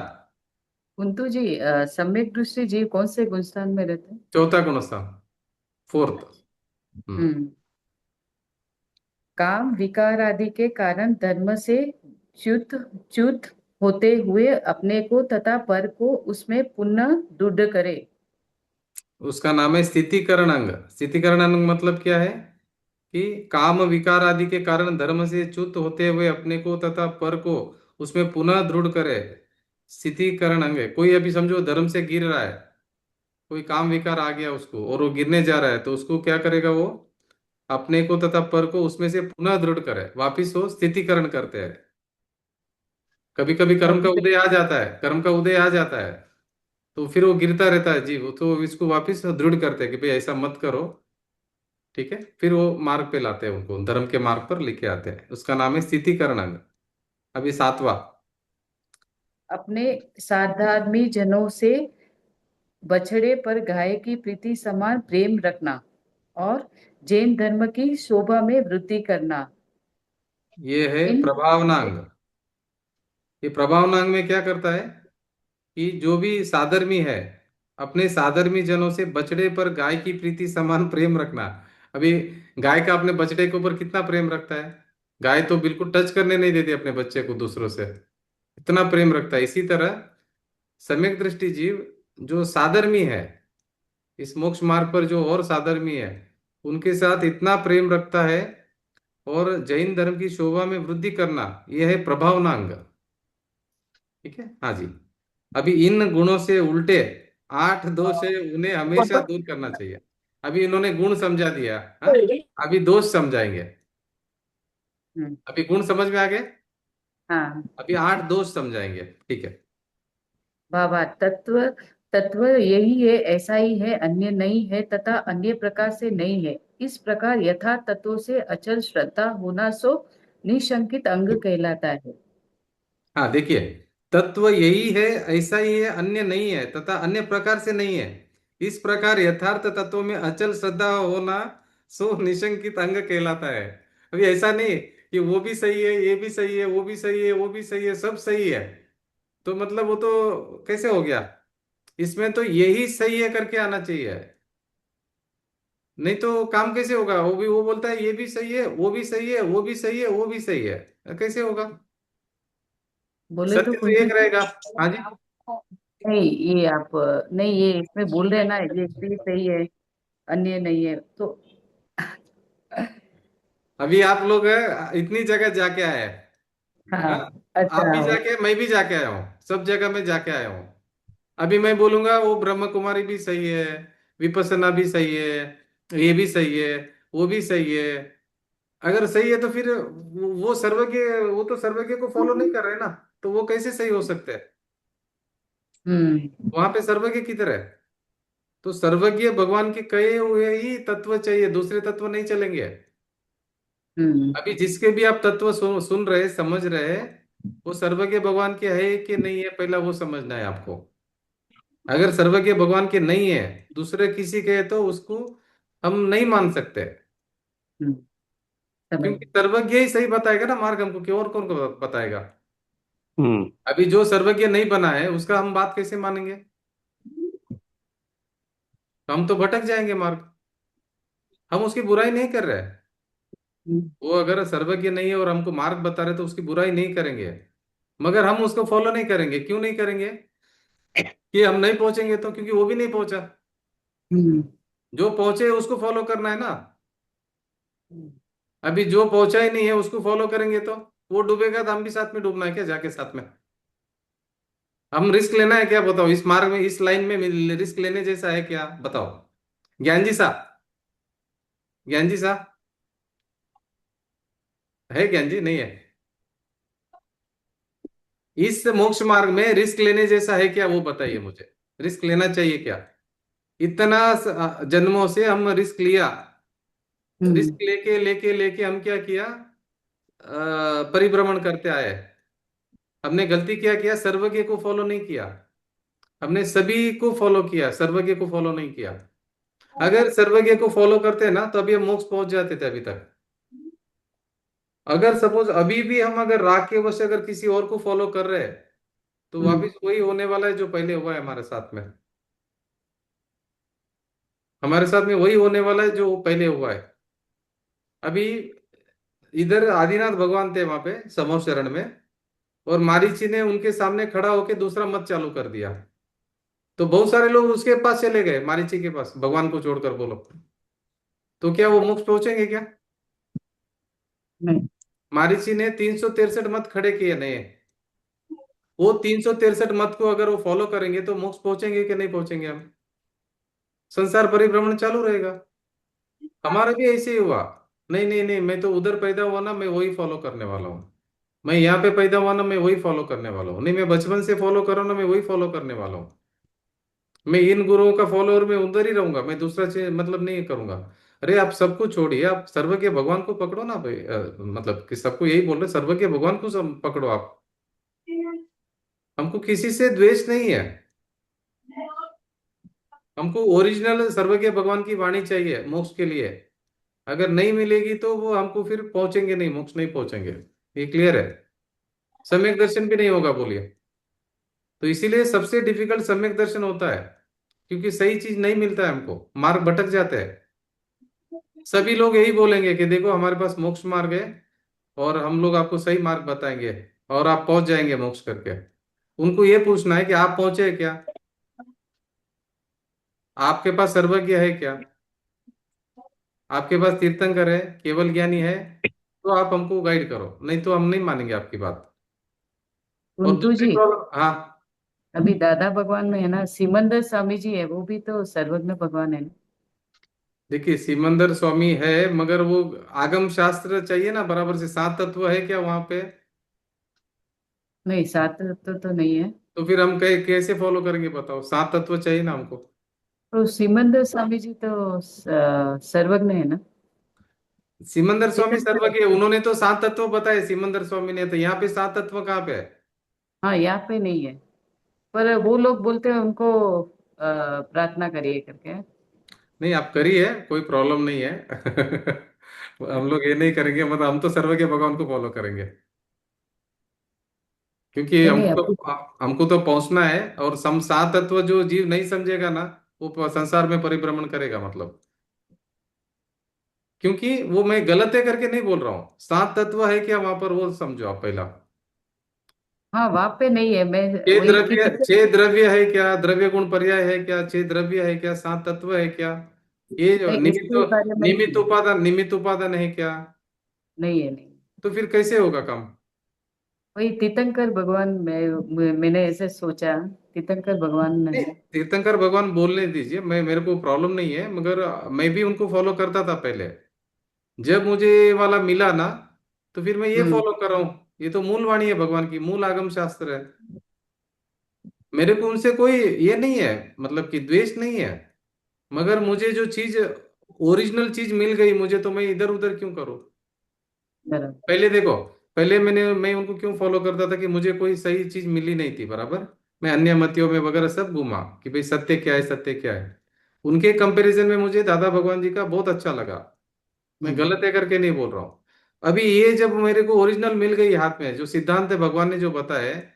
कुंतु जी, सम्यक दृष्टि जीव कौन से गुण स्थान में रहते हैं? चौथा गुण स्थान, फोर्थ। हम्म। हम्म काम विकार आदि के कारण धर्म से च्युत च्युत होते हुए अपने को तथा पर को उसमें पुनः दृढ़ करे। उसका नाम है स्थितिकरण अंग। स्थितिकरण अंग मतलब क्या है कि काम विकार आदि के कारण धर्म से च्युत होते हुए अपने को तथा पर को उसमें पुनः दृढ़ करे। स्थितिकरण अंग है। कोई अभी समझो धर्म से गिर रहा है, कोई काम विकार आ गया उसको और वो गिरने जा रहा है, तो उसको क्या करेगा वो, अपने को तथा पर को उसमें से पुनः दृढ़ करे, वापिस वो स्थितिकरण करते हैं। कभी कभी कर्म का कभी उदय आ जाता है, कर्म का उदय आ जाता है, तो फिर वो गिरता रहता है जीव, तो इसको वापिस दृढ़ करते हैं कि भाई ऐसा मत करो। ठीक है, फिर वो मार्ग पे लाते हैं, उनको धर्म के मार्ग पर लेके आते हैं। उसका नाम है स्थितिकरण अंग। अभी सातवां। अपने साधार्मी जनों से बछड़े पर गाय की प्रीति समान प्रेम रखना और जैन धर्म की शोभा में वृद्धि करना। ये है इन प्रभावनांग। ये प्रभावनांग में क्या करता है कि जो भी साधर्मी है, अपने साधर्मी जनों से बछड़े पर गाय की प्रीति समान प्रेम रखना। अभी गाय का अपने बछड़े के ऊपर कितना प्रेम रखता है। गाय तो बिल्कुल टच करने नहीं देती अपने बच्चे को दूसरों से, इतना प्रेम रखता है। इसी तरह सम्यक दृष्टि जीव जो साधर्मी है, इस मोक्ष मार्ग पर जो और साधर्मी है, उनके साथ इतना प्रेम रखता है। और जैन धर्म की शोभा में वृद्धि करना, यह है प्रभावनांग। ठीक है, हाँ जी। अभी इन गुणों से उल्टे 8 दोष है, उन्हें हमेशा दूर करना चाहिए। अभी इन्होंने गुण समझा दिया, हाँ। अभी दोष समझाएंगे। हम्म, अभी गुण समझ में आ गए, हाँ। अभी 8 दोष समझाएंगे। ठीक है। बाबा तत्व तत्व यही है, ऐसा ही है, अन्य नहीं है तथा अन्य प्रकार से नहीं है। इस प्रकार यथार्थ तत्वों से अचल श्रद्धा होना सो निशंकित अंग कहलाता है। हाँ देखिए, तत्व यही है, ऐसा ही है, अन्य नहीं है तथा अन्य प्रकार से नहीं है। इस प्रकार यथार्थ तत्व में अचल श्रद्धा होना सो निशंकित अंग कहलाता है। अभी ऐसा नहीं कि वो भी सही है, ये भी सही है, वो भी सही है, वो भी सही है, सब सही है, तो मतलब वो तो कैसे हो गया? इसमें तो यही सही है करके आना चाहिए, नहीं तो काम कैसे होगा? वो बोलता है ये भी सही है, वो भी सही है, वो भी सही है, वो भी सही है, कैसे होगा? बोले तो सत्य तो कुंती एक जी। रहेगा। हाँ जी। नहीं, ये आप नहीं, ये इसमें बोल रहे हैं ना, ये इसलिए सही है, अन्य नहीं है तो। अभी आप लोग इतनी जगह जाके आए हैं, हाँ। हाँ? आप अच्छा। भी जाके, मैं भी जाके आया हूँ, सब जगह मैं जाके आया हूँ। अभी मैं बोलूंगा वो ब्रह्म कुमारी भी सही है, विपස්සना भी सही है, ये भी सही है, वो भी सही है। अगर सही है तो फिर वो सर्वज्ञ, वो तो सर्वज्ञ को फॉलो नहीं कर रहे ना, तो वो कैसे सही हो सकते हैं? हम्म। वहां पे सर्वज्ञ की तरह है। तो सर्वज्ञ भगवान के कहे हुए ही तत्व चाहिए, दूसरे तत्व नहीं चलेंगे। हम्म। अभी जिसके भी आप तत्व सुन रहे, समझ रहे, वो सर्वज्ञ भगवान के है कि नहीं है, पहला वो समझना है आपको। अगर सर्वज्ञ भगवान के नहीं है, दूसरे किसी के है, तो उसको हम नहीं मान सकते, हम्म, समझ। क्योंकि सर्वज्ञ ही सही बताएगा ना मार्ग हमको, कि और कौन को बताएगा? हम्म। अभी जो सर्वज्ञ नहीं बना है उसका हम बात कैसे मानेंगे? हम तो भटक जाएंगे मार्ग। हम उसकी बुराई नहीं कर रहे, हम्म। वो अगर सर्वज्ञ नहीं है और हमको मार्ग बता रहे तो उसकी बुराई नहीं करेंगे, मगर हम उसको फॉलो नहीं करेंगे। क्यों नहीं करेंगे? कि हम नहीं पहुंचेंगे तो, क्योंकि वो भी नहीं पहुंचा। हम्म। जो पहुंचे उसको फॉलो करना है ना। अभी जो पहुंचा ही नहीं है उसको फॉलो करेंगे तो वो डूबेगा, तो हम भी साथ में डूबना है क्या जाके साथ में? हम रिस्क लेना है क्या? बताओ, इस मार्ग में, इस लाइन में रिस्क लेने जैसा है क्या? बताओ। ज्ञान जी साहब, ज्ञान जी साहब, है ज्ञान जी? नहीं है। इस मोक्ष मार्ग में रिस्क लेने जैसा है क्या, वो बताइए मुझे। रिस्क लेना चाहिए क्या? इतना जन्मों से हम रिस्क लिया, हम्म। रिस्क लेके लेके लेके हम क्या किया? परिभ्रमण करते आए। हमने गलती क्या किया? सर्वज्ञ को फॉलो नहीं किया। हमने सभी को फॉलो किया, सर्वज्ञ को फॉलो नहीं किया। अगर सर्वज्ञ को फॉलो करते ना तो अभी हम मोक्ष पहुंच जाते थे अभी तक। अगर सपोज अभी भी हम अगर राग के वश अगर किसी और को फॉलो कर रहे हैं, तो हम्म। वापिस वही होने वाला है जो पहले हुआ है हमारे साथ में। हमारे साथ में वही होने वाला है जो पहले हुआ है। अभी इधर आदिनाथ भगवान थे वहां पे समो शरण में, और मारीची ने उनके सामने खड़ा होके दूसरा मत चालू कर दिया, तो बहुत सारे लोग उसके पास चले गए, मारीची के पास, भगवान को छोड़कर। बोलो, तो क्या वो मोक्ष पहुंचेंगे क्या? नहीं। मारीची ने 363 मत खड़े किए नए। वो 363 मत को अगर वो फॉलो करेंगे तो मोक्ष पहुंचेंगे कि नहीं पहुंचेंगे हम? संसार परिभ्रमण चालू रहेगा। हमारा भी ऐसे ही हुआ। नहीं नहीं नहीं, मैं तो उधर पैदा हुआ ना, मैं वही फॉलो करने वाला हूँ। मैं यहाँ पे पैदा हुआ ना, मैं वही फॉलो करने वाला हूँ। नहीं, मैं बचपन से फॉलो कर रहा हूँ ना, मैं वही फॉलो करने वाला हूँ। मैं इन गुरुओं का फॉलोअर, मैं उधर ही रहूंगा, मैं दूसरा चीज मतलब नहीं करूंगा। अरे आप सब कुछ छोड़िए, आप सर्वज्ञ भगवान को पकड़ो ना भाई। मतलब कि सबको यही बोल रहे, सर्वज्ञ भगवान को सब पकड़ो आप। हमको किसी से द्वेष नहीं है, हमको ओरिजिनल सर्वज्ञ भगवान की वाणी चाहिए मोक्ष के लिए। अगर नहीं मिलेगी तो वो हमको फिर पहुंचेंगे नहीं, मोक्ष नहीं पहुंचेंगे। ये क्लियर है? सम्यक दर्शन भी नहीं होगा, बोलिए। तो इसीलिए सबसे डिफिकल्ट सम्यक दर्शन होता है, क्योंकि सही चीज नहीं मिलता है हमको, मार्ग भटक जाते हैं। सभी लोग यही बोलेंगे कि देखो हमारे पास मोक्ष मार्ग है, और हम लोग आपको सही मार्ग बताएंगे, और आप पहुंच जाएंगे मोक्ष करके। उनको ये पूछना है कि आप पहुंचे क्या? आपके पास सर्वज्ञ है क्या? आपके पास तीर्थंकर है, केवल ज्ञानी है? तो आप हमको गाइड करो, नहीं तो हम नहीं मानेंगे आपकी बात। और कुंतु दूसरी जी, प्रॉब्लम, हाँ। अभी दादा भगवान में है ना, सिमंदर स्वामी जी है, वो भी तो सर्वज्ञ भगवान है ना। देखिए, सिमंदर स्वामी है, मगर वो आगम शास्त्र चाहिए ना बराबर से। सात तत्व है क्या वहां पे? नहीं, सात तो नहीं है। तो फिर हम कैसे फॉलो करेंगे बताओ? सात तत्व चाहिए ना हमको। तो सिमंदर स्वामी जी तो सर्वज्ञ है ना। सिमंदर स्वामी तीर्थंकर सर्वज्ञ है, उन्होंने तो सात तत्व बताए सिमंदर स्वामी ने, तो यहाँ पे सात तत्व कहाँ पे है? हाँ, यहाँ पे नहीं है, पर वो लोग बोलते हैं उनको प्रार्थना करिए करके। नहीं, आप करिए, कोई प्रॉब्लम नहीं है। हम लोग ये नहीं करेंगे, मतलब हम तो सर्वज्ञ भगवान को फॉलो करेंगे, क्योंकि नहीं नहीं अभी। हमको तो पहुंचना है। और सम सात तत्व जो जीव नहीं समझेगा ना, वो संसार में परिभ्रमण करेगा मतलब। क्योंकि वो मैं गलत है करके नहीं बोल रहा हूँ, सात तत्व है क्या वहां पर, वो समझो आप पहला। हाँ वहां पे नहीं है, मैं छह वही द्रव्य, कितने। छह द्रव्य है क्या, द्रव्य गुण पर्याय है क्या, छह द्रव्य है क्या, सात तत्व है क्या, ये जो नहीं इसके बारे में नहीं निमित्त है। उपादान, निमित्त उपादान है क्या, नहीं है नहीं। तो फिर कैसे होगा काम। वही तीर्थंकर भगवान, मैंने ऐसे सोचा, तीर्थंकर भगवान नहीं, है। तीर्थंकर भगवान बोलने दीजिए, मैं मेरे को प्रॉब्लम नहीं है, मगर मैं भी उनको फॉलो करता था पहले। जब मुझे ये वाला मिला ना, तो फिर मैं ये हम्म। फॉलो कर रहा हूँ। ये तो मूल वाणी है भगवान की, मूल आगम शास्त्र है। मेरे को उनसे कोई ये नहीं है, मतलब कि द्वेष नहीं है। मगर मुझे जो चीज, ओरिजिनल चीज मिल गई मुझे, तो मैं इधर उधर क्यों करूँ। बराबर। पहले देखो, पहले मैं उनको क्यों फॉलो करता था कि मुझे कोई सही चीज मिली नहीं थी बराबर। मैं अन्य मतियों में वगैरह सब घूमा कि भाई सत्य क्या है, सत्य क्या है। उनके कंपैरिजन में मुझे दादा भगवान जी का बहुत अच्छा लगा। मैं हम्म। गलत है करके नहीं बोल रहा हूँ। अभी ये जब मेरे को ओरिजिनल मिल गई हाथ में, जो सिद्धांत है भगवान ने जो बताया है,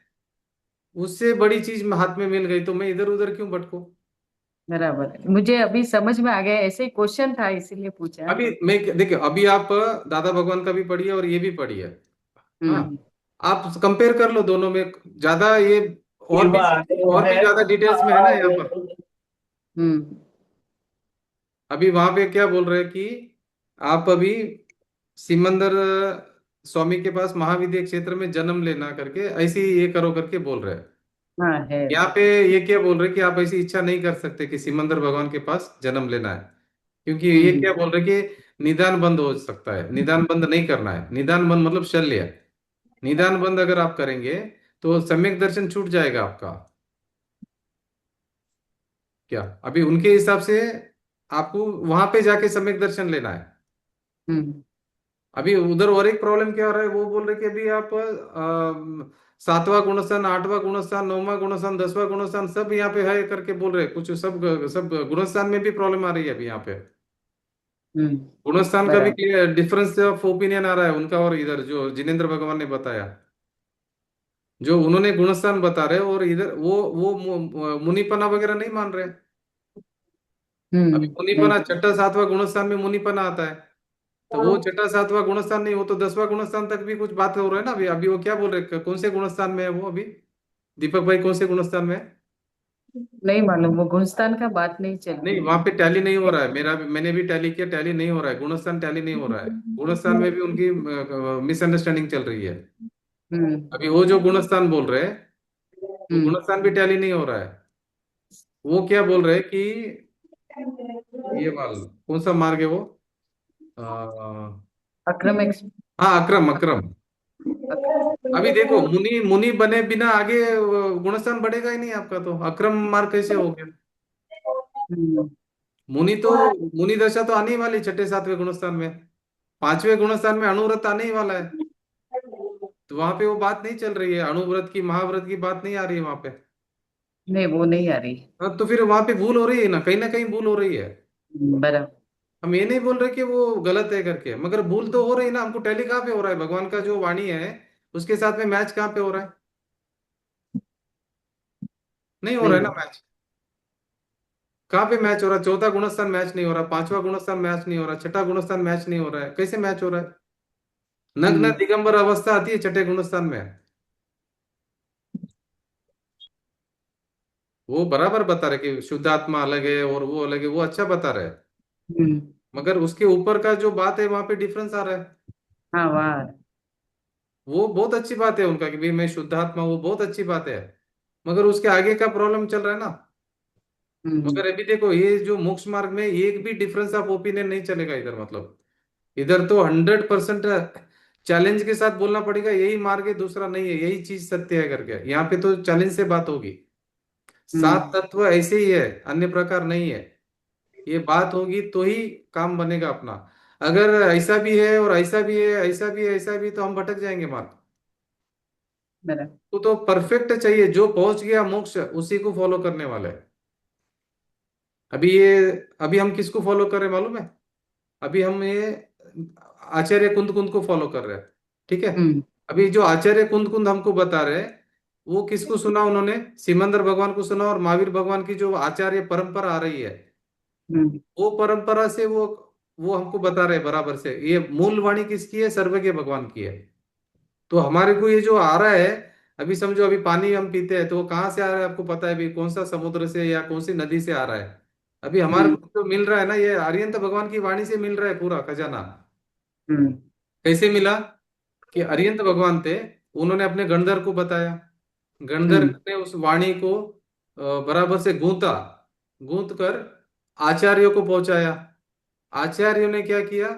उससे बड़ी चीज हाथ में मिल गई, तो मैं इधर उधर क्यों भटकूं। बराबर है। मुझे अभी समझ में आ गया, ऐसे ही क्वेश्चन था इसीलिए पूछा। अभी मैं देखिए, अभी आप दादा भगवान का भी पढ़िए और ये भी पढ़िए। हाँ, हम्म। आप कंपेयर कर लो दोनों में। ज्यादा ये और भी ज्यादा डिटेल्स में है ना यहाँ पर। हम्म। अभी वहां पे क्या बोल रहे हैं कि आप अभी सिमंदर स्वामी के पास महाविद्या क्षेत्र में जन्म लेना करके ऐसे ही ये करो करके बोल रहे हैं। हाँ है। यहाँ पे ये क्या बोल रहे हैं कि आप ऐसी इच्छा नहीं कर सकते कि सिमंदर भगवान के पास जन्म लेना है। क्योंकि ये हम्म। क्या बोल रहे हैं कि निदान बंद हो सकता है, निदान बंद नहीं करना है। निदान बंद मतलब शल्य। निदान बंद अगर आप करेंगे तो सम्यक दर्शन छूट जाएगा आपका। क्या अभी उनके हिसाब से आपको वहां पे जाके सम्यक दर्शन लेना है। हम्म। अभी उधर और एक प्रॉब्लम क्या हो रहा है, वो बोल रहे कि अभी आप सातवां गुणस्थान, आठवां गुणस्थान, नौवां गुणस्थान, दसवां गुणस्थान सब यहाँ पे है करके बोल रहे हैं। कुछ सब सब गुणस्थान में भी प्रॉब्लम आ रही है अभी यहाँ पे। हम्म। गुणस्थान का भी बराबर। डिफरेंस ऑफ ओपिनियन आ रहा है उनका, और इधर जो जिनेन्द्र भगवान ने बताया, जो उन्होंने गुणस्थान बता रहे, और इधर वो मुनिपना वगैरह नहीं मान रहे। अभी नहीं। मुनिपना छठा सातवां गुणस्थान में मुनिपना आता है, तो वो छठा सातवां गुणस्थान नहीं, वो तो दसवां गुणस्थान तक भी कुछ बात हो रहा है ना। अभी अभी वो क्या बोल रहे हैं, कौन से गुणस्थान में है वो अभी, दीपक भाई कौन से गुणस्थान में है। नहीं मालूम, वो गुणस्थान का बात नहीं चल नहीं, रही वहां पे टैली नहीं हो है। रहा है। मैंने भी टैली किया, टैली नहीं हो रहा है, गुणस्थान टैली नहीं हो रहा है। गुणस्थान में भी उनकी मिसअंडरस्टैंडिंग चल रही है। हम्म। अभी वो जो गुणस्थान बोल रहे हैं, वो हम्म। गुणस्थान भी टैली नहीं हो रहा है। वो क्या बोल रहे हैं कि ये वाल कौन सा मार्ग है वो, आ, अक्रम एक्स। हाँ अक्रम, अक्रम। अभी देखो, मुनि मुनि बने बिना आगे गुणस्थान बढ़ेगा ही नहीं आपका, तो अक्रम मार्ग कैसे हो गया। हम्म। मुनि तो, मुनि दशा तो आने ही वाली छठे सातवें गुणस्थान में। पांचवें गुणस्थान में अणुव्रत आने ही वाला है। तो वहां पे वो बात नहीं चल रही है, अणुव्रत की महाव्रत की बात नहीं आ रही है वहां पे। नहीं वो नहीं आ रही। हाँ, तो फिर वहां पे भूल हो रही है ना कहीं भूल हो रही है। बराबर। हम ये नहीं बोल रहे कि वो गलत है करके, मगर भूल तो हो रही है ना। हमको टैली कहाँ पे हो रहा है, भगवान का जो वाणी है उसके साथ में मैच कहाँ पे हो रहा है। नहीं हो रहा नहीं है ना हो। मैच। कहाँ पे मैच हो रहा है, चौथा गुणस्थान मैच नहीं हो रहा, पांचवा गुणस्थान मैच नहीं हो रहा, छठा गुणस्थान मैच नहीं हो रहा है, कैसे मैच हो रहा है। नग्न हम्म। दिगंबर अवस्था आती है छठे गुणस्थान में। वो बराबर बता रहे कि शुद्ध आत्मा अलग है और वो अलग है, वो अच्छा बता रहे हैं। हम्म। मगर उसके ऊपर का जो बात है वहां पे डिफरेंस आ रहा है। हाँ वाह। वो बहुत अच्छी बात है उनका कि भाई मैं शुद्ध आत्मा, वो बहुत अच्छी बात है। मगर उसके आगे का प्रॉब्लम चल रहा है ना। हम्म। मगर अभी देखो, ये जो मोक्ष मार्ग में एक भी डिफरेंस ऑफ ओपिनियन नहीं चलेगा इधर, मतलब इधर तो 100% चैलेंज के साथ बोलना पड़ेगा, यही मार्ग है, दूसरा नहीं है, यही चीज सत्य है करके। यहाँ पे तो चैलेंज से बात होगी। सात हम्म। तत्व ऐसे ही है, अन्य प्रकार नहीं है। ये बात होगी तो ही काम बनेगा अपना। अगर ऐसा भी है और ऐसा भी है, ऐसा भी है, ऐसा भी है, तो हम भटक जाएंगे मार्ग। बराबर। तो परफेक्ट चाहिए, जो पहुंच गया मोक्ष उसी को फॉलो करने वाला है। अभी ये, अभी हम किसको फॉलो कर रहे हैं मालूम है। अभी हम ये आचार्य कुंद कुंद को फॉलो कर रहे हैं। ठीक है। हम्म अभी जो आचार्य कुंद कुंद हमको बता रहे हैं, वो किसको सुना उन्होंने? सिमंदर भगवान को सुना, और महावीर भगवान की जो आचार्य परंपरा आ रही है, हम्म वो परंपरा से वो हमको बता रहे हैं बराबर से। ये मूल वाणी किसकी है? सर्वज्ञ भगवान की है। तो हमारे को ये जो आ रहा है, अभी समझो, अभी पानी हम पीते हैं तो वो कहाँ से आ रहा है आपको पता है? अभी कौन सा समुद्र से या कौन सी नदी से आ रहा है? अभी हमारे हम्म को जो मिल रहा है ना, ये अरिहंत भगवान की वाणी से मिल रहा है पूरा खजाना। हम्म कैसे मिला? कि अरिहंत भगवान थे, उन्होंने अपने गणधर को बताया, गणधर हम्म ने उस वाणी को बराबर से गूंथा, गूंथ कर आचार्यों को पहुंचाया। आचार्यों ने क्या किया?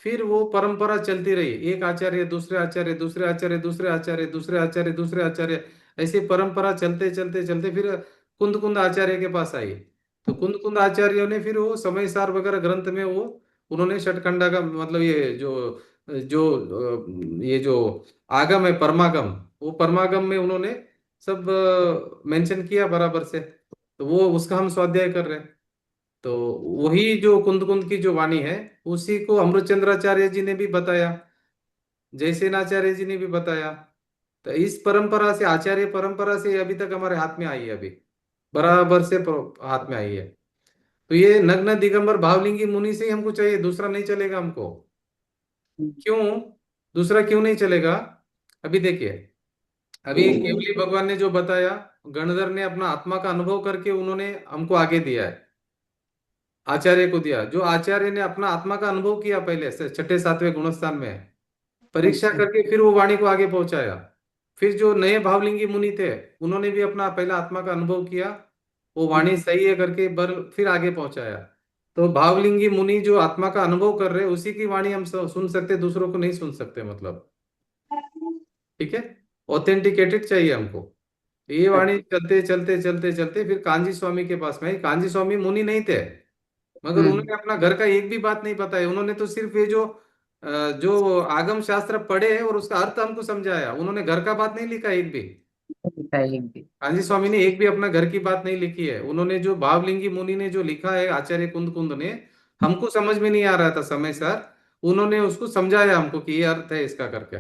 फिर वो परंपरा चलती रही, एक आचार्य, दूसरे आचार्य, दूसरे आचार्य, दूसरे आचार्य, दूसरे आचार्य, दूसरे आचार्य, ऐसी परंपरा चलते चलते चलते फिर कुंद कुंद आचार्य के पास आई। तो कुंद कुंद आचार्यों ने फिर वो समय सार वगैरह ग्रंथ में वो उन्होंने षटखंडा का मतलब ये जो जो ये जो आगम है परमागम, वो परमागम में उन्होंने सब मेंशन किया बराबर से। तो वो उसका हम स्वाध्याय कर रहे हैं। तो वही जो कुंद कुंद की जो वाणी है, उसी को अमृतचंद्राचार्य जी ने भी बताया, जयसेनाचार्य जी ने भी बताया। तो इस परंपरा से, आचार्य परंपरा से अभी तक हमारे हाथ में आई है, अभी बराबर से हाथ में आई है। तो ये नग्न दिगंबर भावलिंगी मुनि से ही हमको चाहिए, दूसरा नहीं चलेगा हमको। क्यों? दूसरा क्यों नहीं चलेगा? अभी देखिए, अभी केवली भगवान ने जो बताया, गणधर ने अपना आत्मा का अनुभव करके उन्होंने हमको आगे दिया है, आचार्य को दिया। जो आचार्य ने अपना आत्मा का अनुभव किया पहले से छठे सातवें गुणस्थान में, परीक्षा अच्छा करके फिर वो वाणी को आगे पहुंचाया। फिर जो नए भावलिंगी मुनि थे, उन्होंने भी अपना पहला आत्मा का अनुभव किया, वो वाणी सही है करके फिर आगे पहुंचाया। तो भावलिंगी मुनि जो आत्मा का अनुभव कर रहे हैं, उसी की वाणी हम सुन सकते, दूसरों को नहीं सुन सकते मतलब। ठीक है। ऑथेंटिकेटेड चाहिए हमको। तो ये वाणी चलते चलते चलते चलते फिर कांजी स्वामी के पास में आई। कांजी स्वामी मुनि नहीं थे, मगर हम्म उन्होंने अपना घर का एक भी बात नहीं बताया। उन्होंने तो सिर्फ ये जो आगम शास्त्र पढ़े और उसका अर्थ हमको समझाया, उन्होंने घर का बात नहीं लिखा एक भी। बताइए। कांजी स्वामी ने एक भी अपना घर की बात नहीं लिखी है। उन्होंने जो भावलिंगी मुनि ने जो लिखा है, आचार्य कुंद कुंद ने, हमको समझ में नहीं आ रहा था समय सर, उन्होंने उसको समझाया हमको कि ये अर्थ है इसका करके,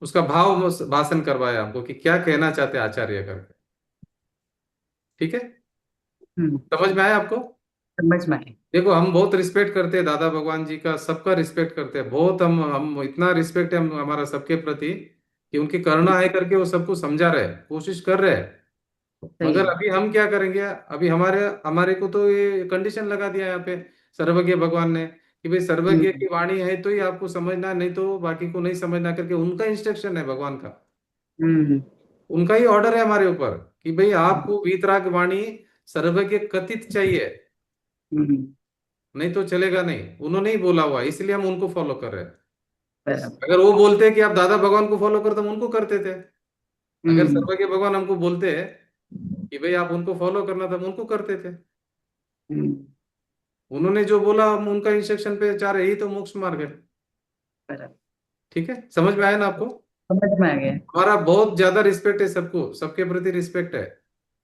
उसका भाव भाषण करवाया हमको कि क्या कहना चाहते हैं आचार्य करके। ठीक है। हम्म समझ में आया आपको? समझ में आए। देखो, हम बहुत रिस्पेक्ट करते हैं दादा भगवान जी का, सबका रिस्पेक्ट करते हैं बहुत। हम इतना रिस्पेक्ट है हमारा सबके प्रति कि उनकी करुणा है करके वो सबको समझा रहे हैं, कोशिश कर रहे हैं। सही मगर है। अभी हम क्या करेंगे? अभी हमारे हमारे को तो ये कंडीशन लगा दिया यहाँ पे सर्वज्ञ भगवान ने कि भाई सर्वज्ञ हम्म की वाणी है तो ही आपको समझना, नहीं तो बाकी को नहीं समझना करके, उनका इंस्ट्रक्शन है भगवान का। हम्म उनका ही ऑर्डर है हमारे ऊपर कि भाई आपको वीतराग वाणी सर्वज्ञ कथित चाहिए, हम्म नहीं तो चलेगा नहीं। उन्होंने ही बोला हुआ है, इसलिए हम उनको फॉलो कर रहे हैं। बराबर। अगर वो बोलते कि आप दादा भगवान को फॉलो करते, हम उनको करते थे। अगर हम्म सर्वज्ञ भगवान हमको बोलते हैं कि भाई आप उनको फॉलो करना, था हम उनको करते थे। हम्म उन्होंने जो बोला हम उनका इंस्ट्रक्शन पे चाह रहे, यही तो मोक्ष मार्ग है। बराबर। ठीक है, समझ में आया ना आपको? समझ में आ गया। हमारा बहुत ज्यादा रिस्पेक्ट है सबको, सबके प्रति रिस्पेक्ट है।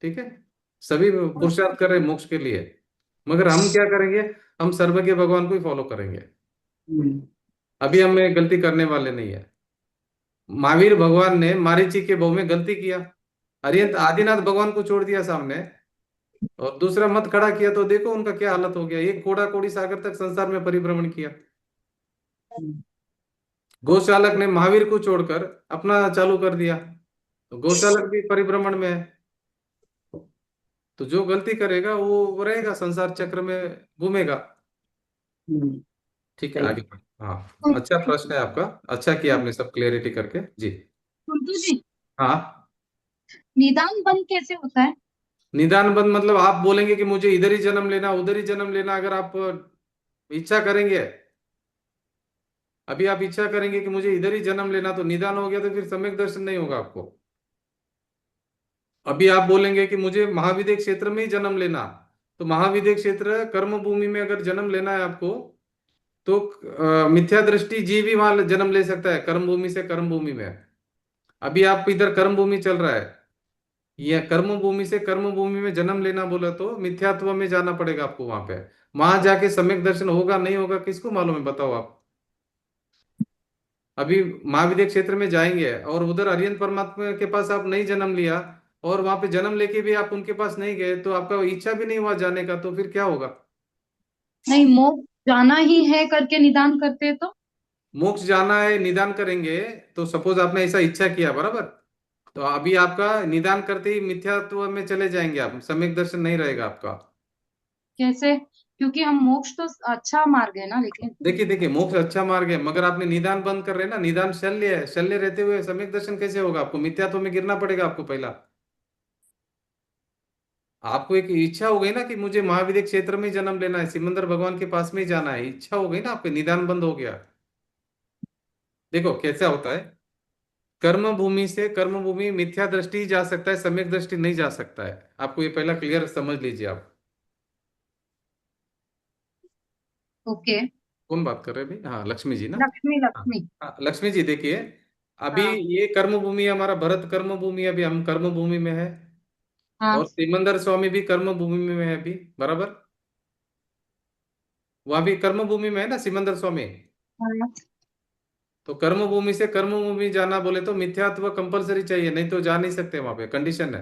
ठीक है। सभी पुरुषार्थ कर रहे हैं मोक्ष के लिए, मगर हम क्या करेंगे? हम सर्वज्ञ भगवान को ही फॉलो करेंगे। हम्म अभी हमें गलती करने वाले नहीं है। महावीर भगवान ने मारीची के बहु में गलती किया, अरिहंत आदिनाथ भगवान को छोड़ दिया सामने, और दूसरा मत खड़ा किया, तो देखो उनका क्या हालत हो गया। एक कोड़ा कोड़ी सागर तक संसार में परिभ्रमण किया। हम्म, गौशालक ने महावीर को छोड़कर अपना चालू कर दिया, तो गौशालक भी परिभ्रमण में है। तो जो गलती करेगा वो रहेगा संसार चक्र में, घूमेगा। हम्म, ठीक है, सही आगे है। बढ़ो। हाँ, अच्छा प्रश्न है आपका, अच्छा किया आपने सब क्लियरिटी करके जी। गुड्डू जी, हाँ। निदान बंद कैसे होता है? निदान बंद मतलब आप बोलेंगे कि मुझे इधर ही जन्म लेना, उधर ही जन्म लेना, अगर आप इच्छा करेंगे, अभी आप इच्छा करेंगे कि मुझे इधर ही जन्म लेना, तो निदान हो गया, तो फिर सम्यक दर्शन नहीं होगा आपको। अभी आप बोलेंगे कि मुझे महाविद्य क्षेत्र में ही जन्म लेना, तो महाविद्य क्षेत्र कर्म भूमि में अगर जन्म लेना है आपको, तो मिथ्या दृष्टि जीव भी वहां जन्म ले सकता है, कर्म भूमि से कर्म भूमि में। अभी आप इधर कर्म भूमि चल रहा है, ये कर्म भूमि से कर्म भूमि में जन्म लेना बोला तो मिथ्यात्व में जाना पड़ेगा आपको वहां पे। वहां जाके सम्यक दर्शन होगा नहीं होगा किसको मालूम है, बताओ आप। अभी महाविद्या क्षेत्र में जाएंगे और उधर अरिहंत परमात्मा के पास आप नहीं जन्म लिया, और वहां पे जन्म लेके भी आप उनके पास नहीं गए, तो आपका इच्छा भी नहीं हुआ जाने का, तो फिर क्या होगा। नहीं, मोक्ष जाना ही है करके निदान करते तो। मोक्ष जाना है निदान करेंगे, तो सपोज आपने ऐसा इच्छा किया बराबर, तो अभी आपका निदान करते ही मिथ्यात्व में चले जाएंगे आप, सम्यक दर्शन नहीं रहेगा आपका। कैसे? क्योंकि हम मोक्ष तो अच्छा मार्ग है ना, लेकिन। देखिए देखिए, मोक्ष अच्छा मार्ग है, मगर आपने निदान बंद कर रहे हैं ना, निदान शल्य है, शल्य रहते हुए सम्यक दर्शन कैसे होगा, आपको मिथ्यात्व में गिरना पड़ेगा आपको पहला। आपको एक इच्छा हो गई ना कि मुझे महाविद्य क्षेत्र में ही जन्म लेना है, सिमंदर भगवान के पास में ही जाना है, इच्छा हो गई ना आपके, निदान बंद हो गया। देखो कैसा होता है, कर्म भूमि से कर्म भूमि मिथ्या दृष्टि ही जा सकता है, सम्यक दृष्टि नहीं जा सकता है, आपको ये पहला क्लियर समझ लीजिए आप। ओके। कौन बात कर रहे हैं अभी, हाँ लक्ष्मी जी ना। लक्ष्मी, हाँ लक्ष्मी। हाँ, लक्ष्मी जी देखिए, अभी हाँ। ये कर्म भूमि है हमारा, भरत कर्म भूमि है, अभी हम कर्म भूमि में है, हाँ। और सिमंदर स्वामी भी कर्म भूमि में है अभी, बराबर। वहां भी कर्म भूमि में है ना सिमंदर स्वामी। हाँ। तो कर्म भूमि से कर्म भूमि जाना बोले तो मिथ्यात्व कंपलसरी चाहिए, नहीं तो जा नहीं सकते, वहां पे कंडीशन है।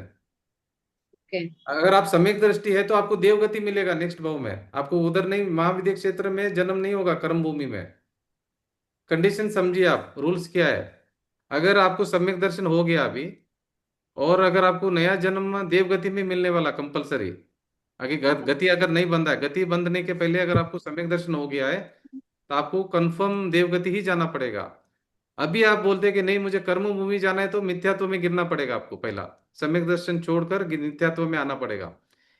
ओके। अगर आप सम्यक दृष्टि है तो आपको देवगति मिलेगा नेक्स्ट भाव में, आपको उधर नहीं, महाविद्य क्षेत्र में जन्म नहीं होगा कर्म भूमि में। कंडीशन समझिए आप, रूल्स क्या है। अगर आपको सम्यक दर्शन हो गया अभी, और अगर आपको नया जन्म देवगति में मिलने वाला कंपलसरी, आगे गति अगर नहीं बंधा है, गति बंधने के पहले अगर आपको सम्यक दर्शन हो गया है, तो आपको कंफर्म देवगति ही जाना पड़ेगा। अभी आप बोलते हैं कि नहीं मुझे कर्म भूमि जाना है, तो मिथ्यात्व में गिरना पड़ेगा आपको पहला, सम्यक दर्शन छोड़कर मिथ्यात्व में आना पड़ेगा।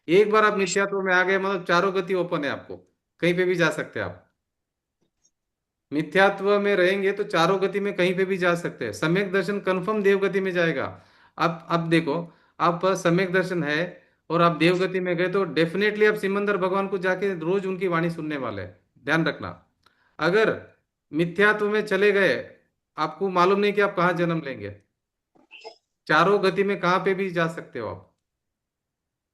एक बार आप मिथ्यात्व में आ गए मतलब चारों गति ओपन है आपको, कहीं पे भी जा सकते हैं आप। मिथ्यात्व में रहेंगे तो चारों गति में कहीं पे भी जा सकते हैं, सम्यक दर्शन कंफर्म देवगति में जाएगा। अब देखो, आप सम्यक दर्शन है और आप देवगति में गए, तो डेफिनेटली आप सिमंदर भगवान को जाके रोज उनकी वाणी सुनने वाले हैं, ध्यान रखना। अगर मिथ्यात्व में चले गए, आपको मालूम नहीं कि आप कहाँ जन्म लेंगे, चारों गति में कहाँ पे भी जा सकते हो आप।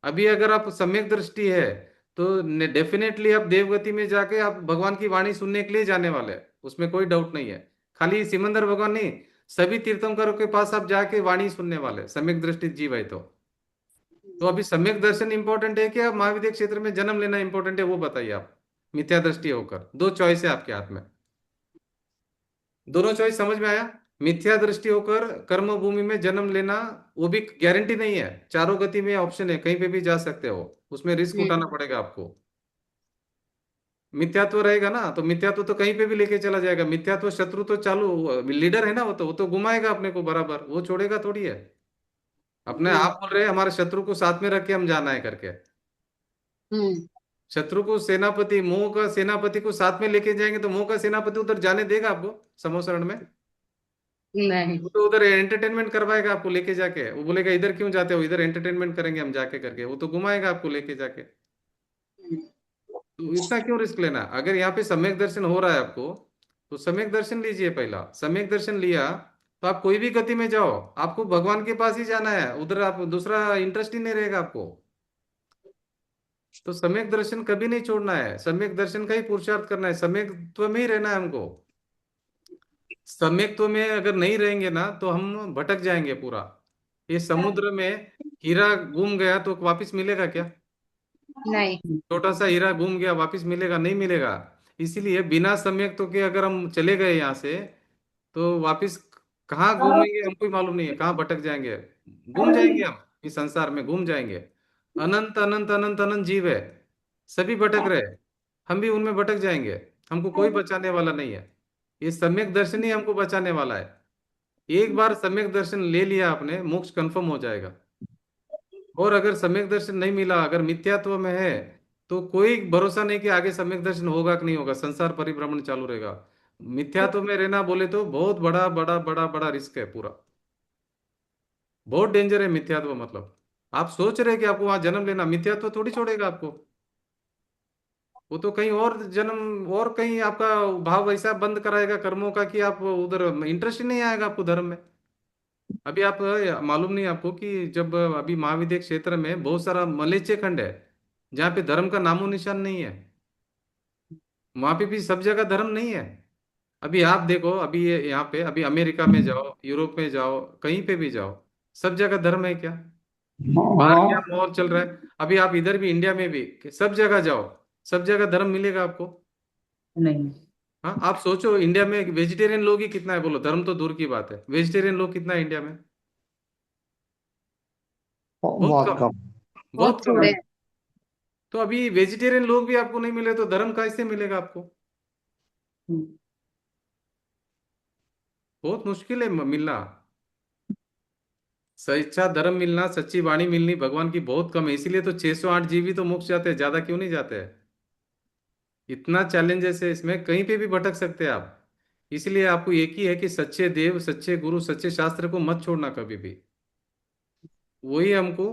अभी अगर आप सम्यक दृष्टि है, तो डेफिनेटली आप देवगति में जाके आप भगवान की वाणी सुनने के लिए जाने वाले हैं, उसमें कोई डाउट नहीं है। खाली सिमंदर भगवान नहीं, सभी तीर्थंकरों के पास आप जाके वाणी सुनने वाले हैं, सम्यक दृष्टि जीव है तो अभी सम्यक दर्शन इंपॉर्टेंट है कि आप महाविद्य क्षेत्र में जन्म लेना इंपॉर्टेंट है, वो बताइए आप। मिथ्या दृष्टि होकर दो चॉइस है आपके हाथ में, दोनों चॉइस समझ में आया। मिथ्या दृष्टि होकर कर्म भूमि में जन्म लेना, वो भी गारंटी नहीं है, चारों गति में ऑप्शन है, कहीं पे भी जा सकते हो, उसमें रिस्क उठाना हम्म। पड़ेगा आपको। मिथ्यात्व रहेगा ना, तो मिथ्यात्व तो कहीं पे भी लेके चला जाएगा, मिथ्यात्व शत्रु तो चालू लीडर है ना, वो तो घुमाएगा अपने को बराबर, वो छोड़ेगा थोड़ी है। अपने हम्म। आप बोल रहे हैं हमारे शत्रु को साथ में रख के हम जाना है करके, हम्म। शत्रु को सेनापति, मोह का सेनापति को साथ में लेके जाएंगे, तो मोह का सेनापति उधर जाने देगा आपको समोसरण में। नहीं। वो तो उधर एंटरटेनमेंट करवाएगा आपको लेके जाके, वो बोलेगा इधर क्यों जाते हो, इधर एंटरटेनमेंट करेंगे हम जाके करके, वो तो घुमाएगा आपको लेके जाके। तो इतना क्यों रिस्क लेना, अगर यहाँ पे सम्यक दर्शन हो रहा है आपको, तो सम्यक दर्शन लीजिए पहला, सम्यक दर्शन लिया तो आप कोई भी गति में जाओ, आपको भगवान के पास ही जाना है, उधर आप दूसरा इंटरेस्ट ही नहीं रहेगा आपको। तो सम्यक दर्शन कभी नहीं छोड़ना है, सम्यक दर्शन का ही पुरुषार्थ करना है, सम्यकत्व में ही रहना है हमको। सम्यकत्व में अगर नहीं रहेंगे ना, तो हम भटक जाएंगे पूरा। ये समुद्र में हीरा गुम गया तो वापस मिलेगा क्या, नहीं। छोटा सा हीरा गुम गया वापस मिलेगा, नहीं मिलेगा। इसीलिए बिना सम्यक तो के अगर हम चले गए यहाँ से, तो वापस कहाँ घूमेंगे हमको ही मालूम नहीं है, कहाँ भटक जाएंगे, घूम जाएंगे हम, इस संसार में घूम जाएंगे। अनंत अनंत अनंत अनंत जीव है, सभी भटक रहे, हम भी उनमें भटक जाएंगे, हमको कोई बचाने वाला नहीं है। ये सम्यक दर्शन ही हमको बचाने वाला है। एक बार सम्यक दर्शन ले लिया आपने, मोक्ष कंफर्म हो जाएगा। और अगर सम्यक दर्शन नहीं मिला, अगर मिथ्यात्व में है, तो कोई भरोसा नहीं कि आगे सम्यक दर्शन होगा कि नहीं होगा, संसार परिभ्रमण चालू रहेगा। मिथ्यात्व में रहना बोले तो बहुत बड़ा बड़ा बड़ा बड़ा रिस्क है पूरा, बहुत डेंजर है मिथ्यात्व मतलब। आप सोच रहे हैं कि आपको वहां जन्म लेना, मिथ्यात्व थोड़ी छोड़ेगा आपको, वो तो कहीं और जन्म और कहीं आपका भाव ऐसा बंद कराएगा कर्मों का कि आप उधर इंटरेस्ट ही नहीं आएगा आपको धर्म में। अभी आप मालूम नहीं आपको कि जब अभी महाविद्य क्षेत्र में बहुत सारा मलेच्य खंड है जहाँ पे धर्म का नामो निशान नहीं है। वहां पे भी सब जगह धर्म नहीं है। अभी आप देखो, अभी यहाँ पे अभी अमेरिका में जाओ, यूरोप में जाओ, कहीं पे भी जाओ, सब जगह धर्म है क्या? बाहर क्या हाँ। माहौल चल रहा है? अभी आप इधर भी इंडिया में भी कि सब जगह जाओ, सब जगह धर्म मिलेगा आपको? नहीं। हाँ, आप सोचो इंडिया में वेजिटेरियन लोग ही कितना है, बोलो, धर्म तो दूर की बात है, वेजिटेरियन लोग कितना है इंडिया में? बहुत बहुत कम। कम। बहुत बहुत कम है। थोड़े। तो अभी वेजिटेरियन लोग भी आपको नहीं मिले तो धर्म कैसे मिलेगा आपको? हम्म, बहुत मुश्किल है मिलना। सच्चा धर्म मिलना, सच्ची वाणी मिलनी भगवान की बहुत कम है, इसीलिए तो 608 जीवी तो मोक्ष जाते हैं, ज्यादा क्यों नहीं जाते हैं? इतना चैलेंजेस है इसमें, कहीं पे भी भटक सकते हैं आप। इसलिए आपको एक ही है कि सच्चे देव, सच्चे गुरु, सच्चे शास्त्र को मत छोड़ना कभी भी। वही हमको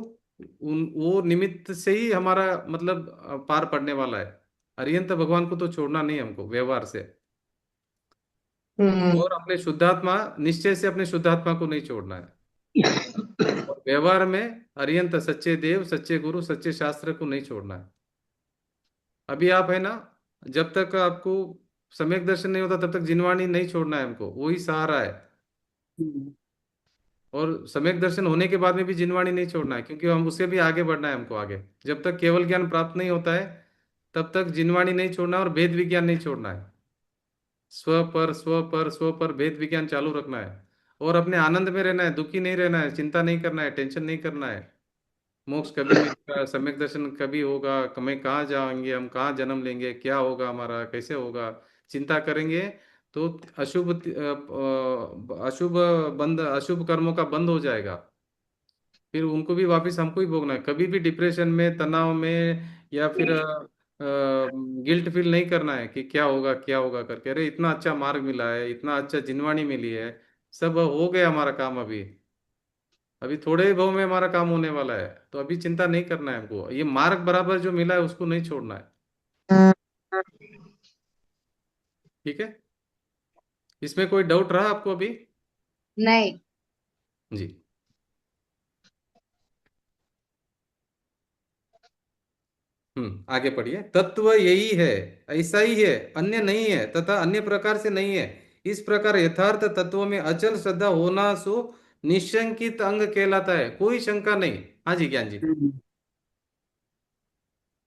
उन वो निमित्त से ही हमारा मतलब पार पड़ने वाला है। अरिहंत भगवान को तो छोड़ना नहीं हमको व्यवहार से। और अपने शुद्धात्मा, निश्चय से अपने शुद्धात्मा को नहीं छोड़ना है। और व्यवहार में अरिहंत सच्चे देव, सच्चे गुरु, सच्चे शास्त्र को नहीं छोड़ना है। अभी आप है ना, जब तक आपको सम्यक दर्शन नहीं होता तब तक जिनवाणी नहीं छोड़ना है हमको, वही सहारा है। हम्म, और सम्यक दर्शन होने के बाद में भी जिनवाणी नहीं छोड़ना है, क्योंकि हम उससे भी आगे बढ़ना है हमको आगे। जब तक केवल ज्ञान प्राप्त नहीं होता है तब तक जिनवाणी नहीं छोड़ना है और भेद विज्ञान नहीं छोड़ना है। स्व पर स्व पर स्व पर भेद विज्ञान चालू रखना है। और अपने आनंद में रहना है, दुखी नहीं रहना है, चिंता नहीं करना है, टेंशन नहीं करना है। मोक्ष कभी मिलेगा, सम्यक दर्शन कभी होगा, हमें कहाँ जाएंगे, हम कहाँ जन्म लेंगे, क्या होगा हमारा, कैसे होगा, चिंता करेंगे तो अशुभ बंद, अशुभ कर्मों का बंद हो जाएगा। फिर उनको भी वापस हमको ही भोगना है। कभी भी डिप्रेशन में, तनाव में, या फिर गिल्ट फील नहीं करना है कि क्या होगा क्या होगा करके। अरे इतना अच्छा मार्ग मिला है, इतना अच्छा जिनवाणी मिली है, सब हो गया हमारा काम। अभी अभी थोड़े ही भाव में हमारा काम होने वाला है, तो अभी चिंता नहीं करना है हमको। ये मार्ग बराबर जो मिला है उसको नहीं छोड़ना है। ठीक है? इसमें कोई डाउट रहा आपको अभी? नहीं। जी। आगे पढ़िए। तत्व यही है, ऐसा ही है, अन्य नहीं है तथा अन्य प्रकार से नहीं है। इस प्रकार यथार्थ तत्व में अचल श्रद्धा होना सो निशंकित अंग कहलाता है, कोई शंका नहीं। हाँ जी, ज्ञान जी।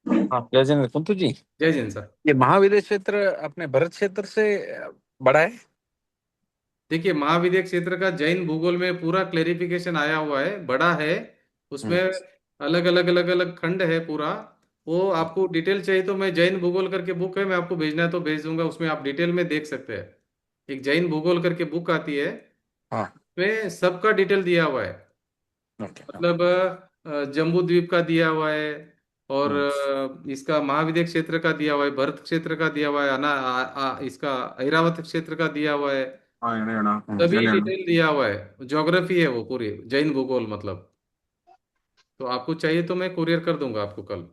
हम्म, हाँ, जय कुंतु जी। जय जैन सर। ये महाविद्य क्षेत्र अपने भरत क्षेत्र से बड़ा है। देखिए, महाविद्य क्षेत्र का जैन भूगोल में पूरा क्लेरिफिकेशन आया हुआ है, बड़ा है। उसमें हम्म। अलग अलग अलग अलग खंड है पूरा। वो आपको डिटेल चाहिए तो मैं जैन भूगोल करके बुक है, मैं आपको भेजना है तो भेज दूंगा, उसमें आप डिटेल में देख सकते हैं। एक जैन भूगोल करके बुक आती है, हाँ। उसमें सबका डिटेल दिया हुआ है। ओके। मतलब जम्बू द्वीप का दिया हुआ है, और हम्म। इसका महाविद्य क्षेत्र का दिया हुआ है, भरत क्षेत्र का दिया हुआ है, इसका ऐरावत क्षेत्र का दिया हुआ है। हाँ, ये लेना। सभी ये लेना। डिटेल दिया हुआ है, ज्योग्राफी है वो पूरी, जैन भूगोल मतलब। तो आपको चाहिए तो मैं कुरियर कर दूंगा आपको कल।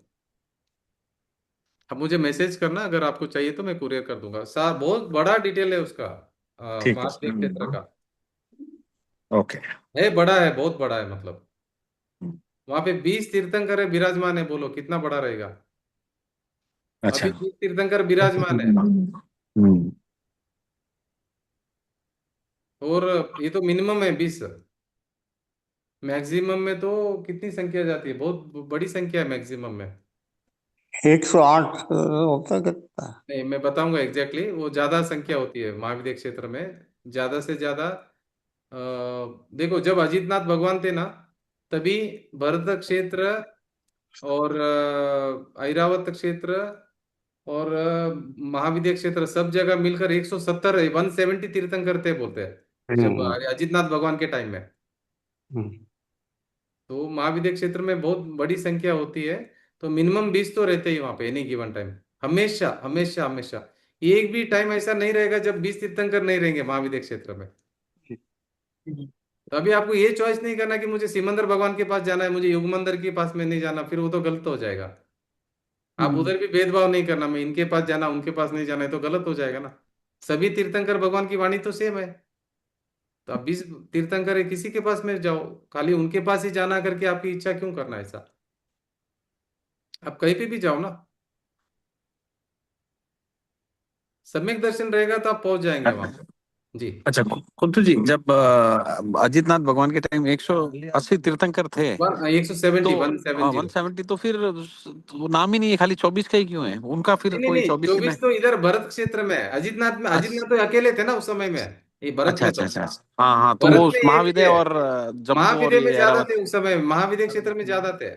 आप मुझे मैसेज करना, अगर आपको चाहिए तो मैं कुरियर कर दूंगा। बहुत बड़ा डिटेल है उसका, ठीक महाविद्य क्षेत्र है। का। ओके। है, बड़ा है, बहुत बड़ा है मतलब। वहां पे 20 तीर्थंकर है विराजमान है, बोलो कितना बड़ा रहेगा? अच्छा। अभी 20 तीर्थंकर विराजमान है। हम्म। और ये तो मिनिमम है 20। मैक्सिमम में तो कितनी संख्या जाती है, बहुत बड़ी संख्या है मैक्सिमम में। 108 होता है कितना? नहीं, मैं बताऊंगा एग्जैक्टली वो ज्यादा संख्या होती है महाविद्य क्षेत्र में। ज्यादा से ज्यादा देखो, जब अजितनाथ भगवान थे ना, तभी भरत क्षेत्र और ऐरावत क्षेत्र और महाविद्य क्षेत्र सब जगह मिलकर 170 170 तीर्थंकर थे बोलते हैं, जब हम्म। अजितनाथ भगवान के टाइम में। हम्म। तो महाविद्य क्षेत्र में बहुत बड़ी संख्या होती है। तो मिनिमम 20 तो रहते ही वहां पे एनी गिवन टाइम। हमेशा हमेशा हमेशा एक भी टाइम ऐसा नहीं रहेगा जब 20 तीर्थंकर नहीं रहेंगे महाविद्य क्षेत्र में। तो अभी आपको ये चॉइस नहीं करना कि मुझे सिमंदर भगवान के पास जाना है, मुझे युगमंदर के पास में नहीं जाना, फिर वो तो गलत हो जाएगा। आप हम्म, उधर भी भेदभाव नहीं करना, मैं इनके पास जाना उनके पास नहीं जाना है, तो गलत हो जाएगा ना। सभी तीर्थंकर भगवान की वाणी तो सेम है। तो आप 20 तीर्थंकर है, किसी के पास में जाओ, खाली उनके पास ही जाना करके आपकी इच्छा क्यों करना है ऐसा? आप कहीं पे भी जाओ ना, सम्यक दर्शन रहेगा तो आप पहुंच जाएंगे वहां पे। जी। अच्छा कुंतु जी, जब अजितनाथ भगवान के टाइम 180 तीर्थंकर थे, 170, तो 170। 170, तो फिर वो नाम ही नहीं है, खाली 24 का ही क्यों है उनका? फिर नहीं नहीं कोई नहीं, 24 में? 24 तो इधर भरत क्षेत्र में है, अजितनाथ में, अच्छा अजितनाथ तो अकेले थे ना उस समय में, ये भरत अच्छा में अच्छा तो, अच्छा अच्छा। हाँ हाँ, तो भरत वो में एक ही महाविद्या है। और जम्मू और महाविद्य में ये ज्यादा ऐरावत। थे उस समय, महाविद्य क्षेत्र में ज्यादा थे।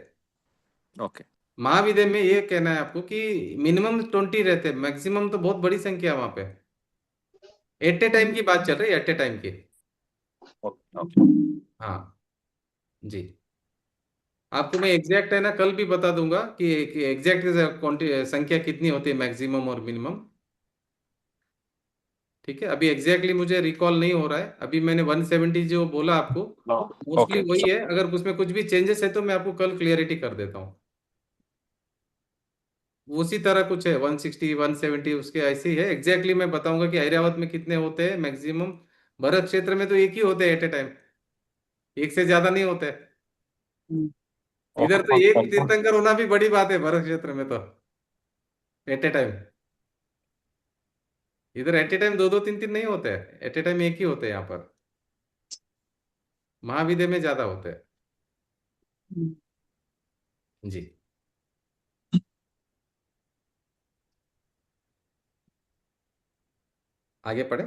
ओके। महाविद्य में ये कहना है आपको कि मिनिमम 20 रहते, मैक्सिमम तो बहुत बड़ी संख्या है वहां पे। एट ए टाइम की बात चल रही है, एट ए टाइम की। Okay okay. हाँ जी। आपको मैं एग्जैक्ट है ना कल भी बता दूंगा कि एग्जैक्ट संख्या कितनी होती है, मैक्सिमम और मिनिमम। ठीक है, अभी एग्जैक्टली मुझे रिकॉल नहीं हो रहा है, अभी मैंने 170 जो बोला आपको, मोस्टली ओके। वही है। अगर उसमें कुछ भी चेंजेस है तो मैं आपको कल क्लियरिटी कर देता हूँ। उसी तरह कुछ है, 160 170 उसके ऐसे ही है। एग्जैक्टली मैं बताऊंगा कि ऐरावत में कितने होते हैं मैक्सिमम। भरत क्षेत्र में तो एक ही होते हैं एट ए टाइम, एक से ज्यादा नहीं होते। हम्म, इधर तो एक तीर्थंकर होना भी बड़ी बात है भरत क्षेत्र में तो, एट ए टाइम। इधर एट ए टाइम दो दो तीन तीन नहीं होते हैं, एट ए टाइम एक ही होते हैं यहाँ पर। महाविद्या में ज्यादा होते हैं। हम्म। जी। आगे पढ़े,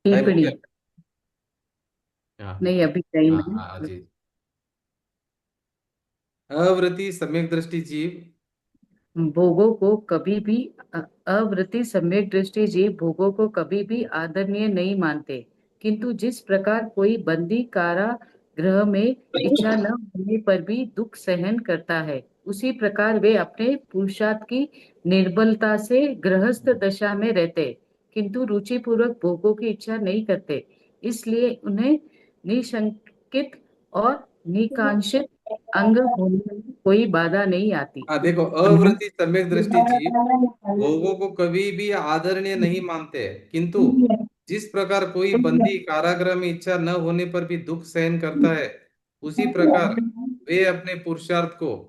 टाइम हो टिप्पणी। गया। हाँ नहीं, अभी टाइम हाँ हाँ है। जी। अवृति सम्यक दृष्टि जीव। भोगों को कभी भी अवृत्ति सम्यक दृष्टि जीव भोगों को कभी भी आदरणीय नहीं मानते, किंतु जिस प्रकार कोई बंदी कारागृह में इच्छा न होने पर भी दुख सहन करता है, उसी प्रकार वे अपने पुरुषार्थ की निर्बलता से गृहस्थ दशा में रहते, किंतु रुचि पूर्वक भोगों की इच्छा नहीं करते। इसलिए उन्हें निशंकित और निकांक्षित अंग होने में कोई बाधा नहीं आती। हाँ देखो, अवृत्ति सम्यक दृष्टि जीव भोगों को कभी भी आदरणीय नहीं मानते, किंतु जिस प्रकार कोई बंदी कारागृह में इच्छा न होने पर भी दुख सहन करता है, उसी प्रकार वे अपने पुरुषार्थ को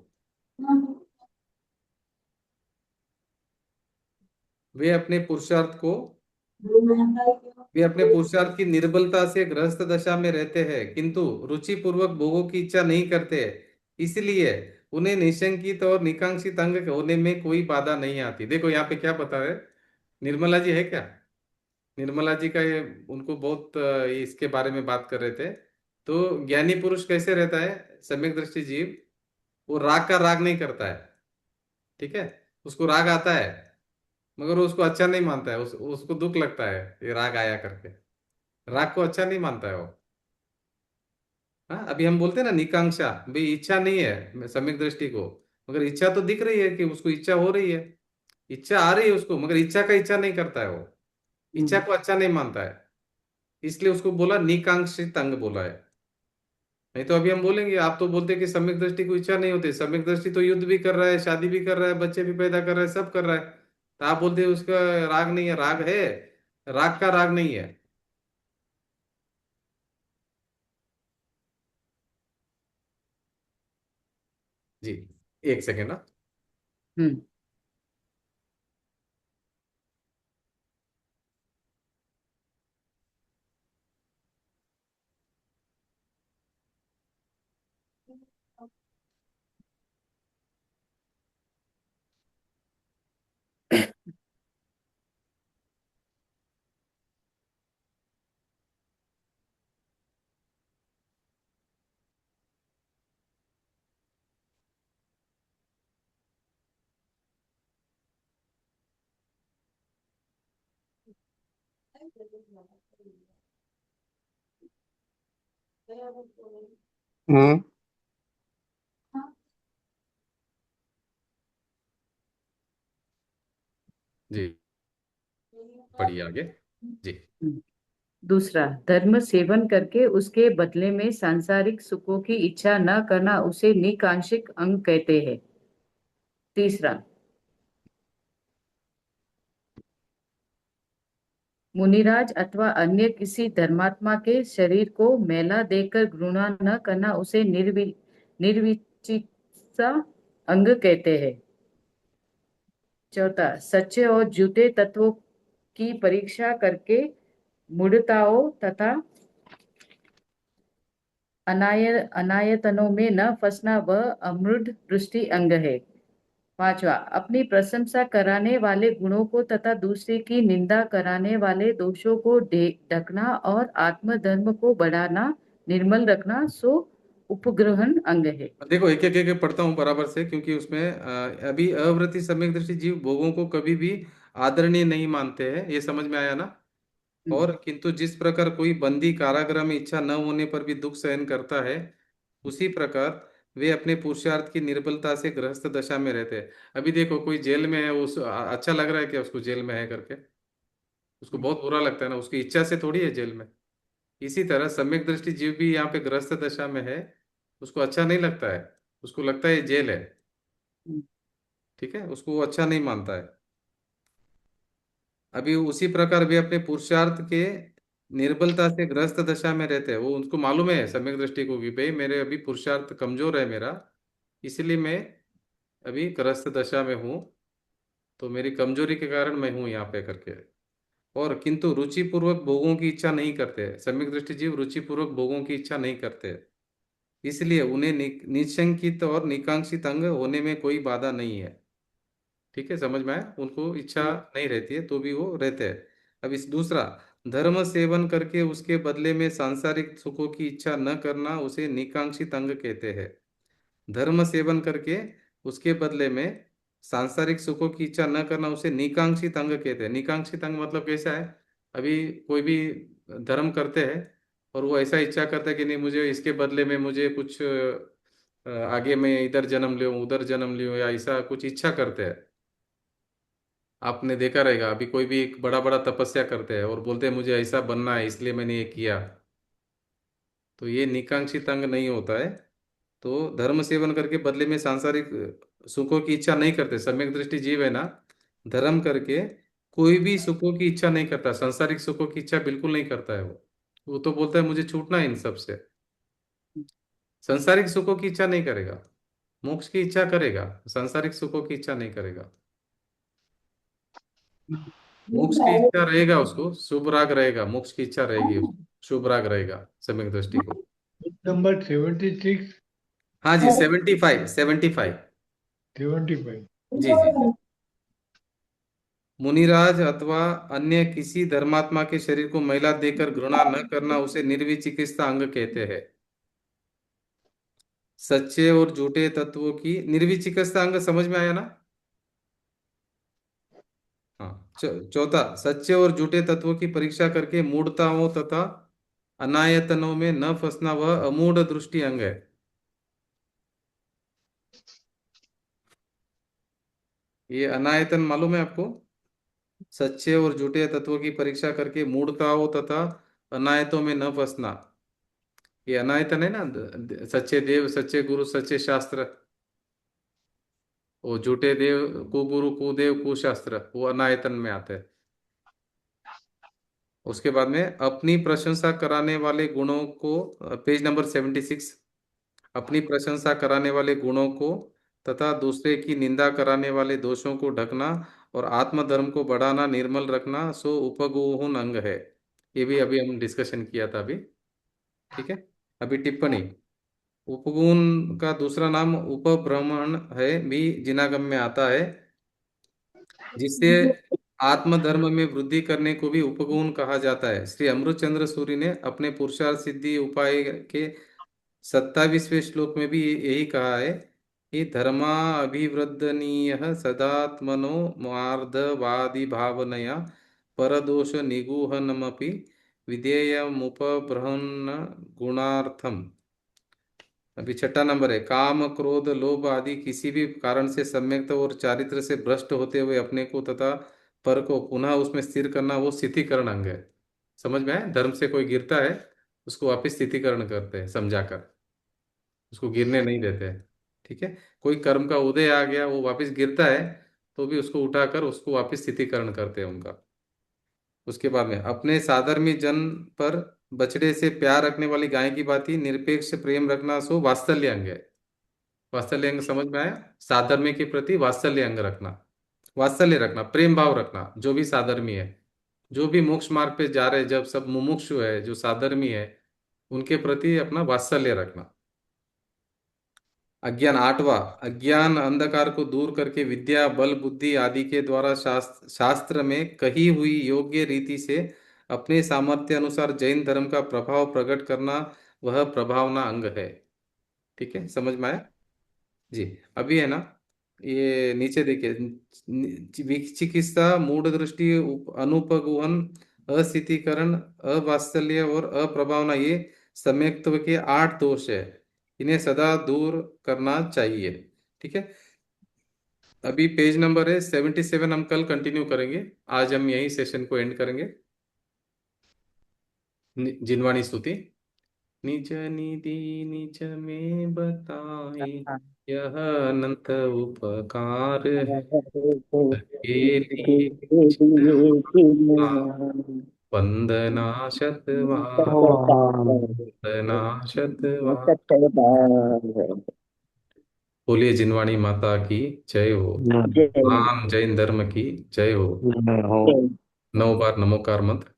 वे अपने पुरुषार्थ को वे अपने पुरुषार्थ की निर्बलता से गृहस्थ दशा में रहते हैं, किंतु रुचि पूर्वक भोगों की इच्छा नहीं करते। इसलिए उन्हें निशंकित और निकांक्षित अंग होने में कोई बाधा नहीं आती। देखो यहाँ पे क्या बता रहे, निर्मला जी है क्या? निर्मला जी का ये, उनको बहुत इसके बारे में बात कर रहे थे। तो ज्ञानी पुरुष कैसे रहता है, सम्यक दृष्टि जीव, वो राग का राग नहीं करता है। ठीक है, उसको राग आता है, मगर वो उसको अच्छा नहीं मानता है, उसको दुख लगता है ये राग आया करके, राग को अच्छा नहीं मानता है वो। हाँ, अभी हम बोलते हैं ना निकांक्षा, भाई इच्छा नहीं है सम्यक दृष्टि को, मगर इच्छा तो दिख रही है कि उसको इच्छा हो रही है, इच्छा आ रही है उसको, मगर इच्छा का इच्छा नहीं करता है वो, इच्छा को अच्छा नहीं मानता है। इसलिए उसको बोला निकांक्षित अंग बोला है। नहीं तो अभी हम बोलेंगे, आप तो बोलते कि सम्यक दृष्टि को इच्छा नहीं होती, सम्यक दृष्टि तो युद्ध भी कर रहा है, शादी भी कर रहा है, बच्चे भी पैदा कर रहा है, सब कर रहा है, तो आप बोलते हैं उसका राग नहीं है? राग है, राग का राग नहीं है। जी, एक सेकेंड ना। हम्म। हम्म। जी, पढ़िए आगे। जी। हम्म। दूसरा, धर्म सेवन करके उसके बदले में सांसारिक सुखों की इच्छा न करना उसे निकांक्षिक अंग कहते हैं। तीसरा, मुनिराज अथवा अन्य किसी धर्मात्मा के शरीर को मैला देकर घृणा न करना उसे निर्विचिकित्सा अंग कहते हैं। चौथा, सच्चे और झूठे तत्वों की परीक्षा करके मूढ़ताओं तथा अनायतनों में न फंसना वह अमूढ़ दृष्टि अंग है। पांचवा, अपनी प्रशंसा कराने वाले गुणों को तथा दूसरे की निंदा कराने वाले दोषों को ढकना और आत्मधर्म को बढ़ाना, निर्मल रखना सो उपग्रहण अंग है। देखो एक एक एक पढ़ता हूँ बराबर से, क्योंकि उसमें अभी अवृत्ति सम्यक दृष्टि जीव भोगों को कभी भी आदरणीय नहीं मानते हैं, ये समझ में आया ना। हम्म, और किंतु जिस प्रकार कोई बंदी कारागृह में इच्छा न होने पर भी दुख सहन करता है, उसी प्रकार वे अपने पुरुषार्थ की निर्बलता से गृहस्थ दशा में रहते हैं। अभी देखो कोई जेल में है, अच्छा लग रहा है क्या उसको जेल में है करके? उसको बहुत बुरा लगता है ना, उसकी इच्छा से थोड़ी है जेल में। इसी तरह सम्यक दृष्टि जीव भी यहाँ पे गृहस्थ दशा में है, उसको अच्छा नहीं लगता है, उसको लगता है ये जेल है। हम्म, ठीक है, उसको वो अच्छा नहीं मानता है। अभी उसी प्रकार वे अपने पुरुषार्थ के निर्बलता से ग्रस्त दशा में रहते हैं। वो उनको मालूम है सम्यक दृष्टि को कि भाई मेरे अभी पुरुषार्थ कमजोर है मेरा, इसलिए मैं अभी ग्रस्त दशा में हूँ, तो मेरी कमजोरी के कारण मैं हूँ यहाँ पे करके। और किंतु रुचिपूर्वक भोगों की इच्छा नहीं करते, सम्यक दृष्टि जीव रुचिपूर्वक भोगों की इच्छा नहीं करते, इसलिए उन्हें निशंकित और निकांक्षित अंग होने में कोई बाधा नहीं है। ठीक है, समझ में आया? उनको इच्छा नहीं रहती है तो भी वो रहते हैं। अब इस दूसरा, धर्म सेवन करके उसके बदले में सांसारिक सुखों की इच्छा न करना उसे निकांक्षित अंग कहते हैं। धर्म सेवन करके उसके बदले में सांसारिक सुखों की इच्छा न करना उसे निकांक्षित अंग कहते हैं। निकांक्षित अंग मतलब कैसा है? अभी कोई भी धर्म करते हैं और वो ऐसा इच्छा करता है कि नहीं मुझे इसके बदले में मुझे कुछ आगे मैं इधर जन्म लूँ उधर जन्म लूँ, या ऐसा कुछ इच्छा करते हैं। आपने देखा रहेगा अभी कोई भी एक बड़ा बड़ा तपस्या करते हैं और बोलते हैं मुझे ऐसा बनना है इसलिए मैंने ये किया, तो ये निकांक्षित अंग नहीं होता है। तो धर्म सेवन करके बदले में सांसारिक सुखों की इच्छा नहीं करते, सम्यक दृष्टि जीव है ना, धर्म करके कोई भी सुखों की इच्छा नहीं करता, सांसारिक सुखों की इच्छा बिल्कुल नहीं करता है वो तो बोलता है मुझे छूटना है इन सब से। सांसारिक सुखों की इच्छा नहीं करेगा, मोक्ष की इच्छा करेगा, सांसारिक सुखों की इच्छा नहीं करेगा। मोक्ष की इच्छा रहेगा, उसको शुभ राग रहेगा, मोक्ष की इच्छा रहेगी उसको, शुभ राग रहेगा सम्यक दृष्टि को। नंबर 76, हाँ जी, 75 75। 75। जी जी जी। मुनिराज अथवा अन्य किसी धर्मात्मा के शरीर को मैला देकर घृणा न करना उसे निर्विचिकित्सा अंग कहते हैं। सच्चे और झूठे तत्वों की निर्विचिकित्सा अंग समझ में आया ना? हाँ। चौथा, सच्चे और झूठे तत्वों की परीक्षा करके मूढ़ताओं तथा अनायतनों में न फंसना वह अमूढ़ दृष्टि अंग है। ये अनायतन मालूम है आपको? सच्चे और झूठे तत्वों की परीक्षा करके मूढ़ताओं तथा अनायतों में न फंसना, ये अनायतन है ना। सच्चे देव सच्चे गुरु सच्चे शास्त्र, वो झूठे देव कुगुरु कुदेव कुशास्त्र वो अनायतन में आते हैं। उसके बाद में अपनी प्रशंसा कराने वाले गुणों को, पेज नंबर 76, अपनी प्रशंसा कराने वाले गुणों को तथा दूसरे की निंदा कराने वाले दोषों को ढकना और आत्मधर्म को बढ़ाना निर्मल रखना सो उपगुण अंग है। ये भी अभी हम डिस्कशन किया था अभी। ठीक है। अभी टिप्पणी, उपगुण का दूसरा नाम उपभ्रमण है, भी जिनागम में आता है, जिससे आत्मधर्म में वृद्धि करने को भी उपगुण कहा जाता है। श्री अमृतचंद्र सूरी ने अपने पुरुषार्थ सिद्धि उपाय के 27वें श्लोक में भी यही कहा है कि धर्मा अभिवृद्धनीय सदात्मनो मार्धवादि भावनया परदोष निगूहनमपि विधेयमुपबृहन् गुणार्थम। अभी छठा नंबर है, काम क्रोध लोभ आदि किसी भी कारण से सम्यक्त और चारित्र से भ्रष्ट होते हुए अपने को तथा पर को पुनः उसमें स्थिर करना वो स्थितिकरण अंग है। समझ में आया? धर्म से कोई गिरता है उसको वापस स्थितिकरण करते हैं समझाकर, उसको गिरने नहीं देते हैं। ठीक है। कोई कर्म का उदय आ गया वो वापस गिरता है तो भी उसको उठाकर उसको वापस स्थितिकरण करते हैं उनका। उसके बाद में अपने साधर्मी जन पर बछड़े से प्यार रखने वाली गाय की भांति निरपेक्ष प्रेम रखना सो वात्सल्य अंग है। वात्सल्य अंग समझ में आया? साधर्म्य के प्रति वात्सल्य अंग रखना, वात्सल्य रखना, प्रेम भाव रखना, जो भी साधर्मी है, जो भी मोक्ष मार्ग पे जा रहे हैं, जब सब मुमुक्षु है, जो साधर्मी है, उनके प्रति अपना वात्सल्य रखना। अज्ञान, आठवां, अज्ञान अंधकार को दूर करके विद्या बल बुद्धि आदि के द्वारा शास्त्र में कही हुई योग्य रीति से अपने सामर्थ्य अनुसार जैन धर्म का प्रभाव प्रकट करना, वह प्रभावना अंग है। ठीक है, समझ में आया जी? अभी है ना, ये नीचे देखिए, विचिकित्सा, मूढ़ दृष्टि, अनुपगुहन, अस्थितीकरण, अवात्सल्य और अप्रभावना, ये सम्यक्त्व के 8 दोष है। इन्हें सदा दूर करना चाहिए। ठीक है, अभी पेज नंबर है 77, हम कल कंटिन्यू करेंगे। आज हम यही सेशन को एंड करेंगे। जिनवाणी स्तुति। निज निधि निज में बताए, यह अनंत उपकार है, के लिए वंदना शतवार, वंदना शतवार। बोलिए जिनवाणी माता की जय हो, महान जैन धर्म की जय हो। 9 बार नमोकार मंत्र।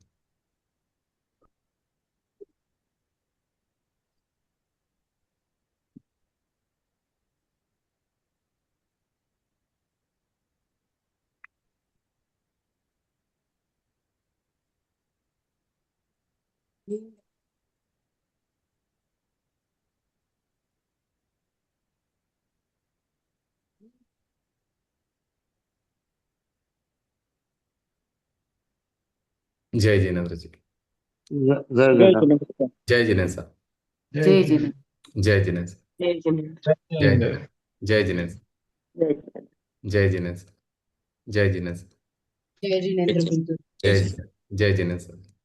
जय जिनेन्द्र जी। जय जगन्नाथ। जय जिनेन्द्र साहब। जय जिनेन्द्र। जय जिनेन्द्र। जय जिनेन्द्र। जय जिनेन्द्र। जय जिनेन्द्र। जय जिनेन्द्र। जय जिनेन्द्र। जय जिनेन्द्र बिंदु। जय जिनेन्द्र। जय जिनेन्द्र।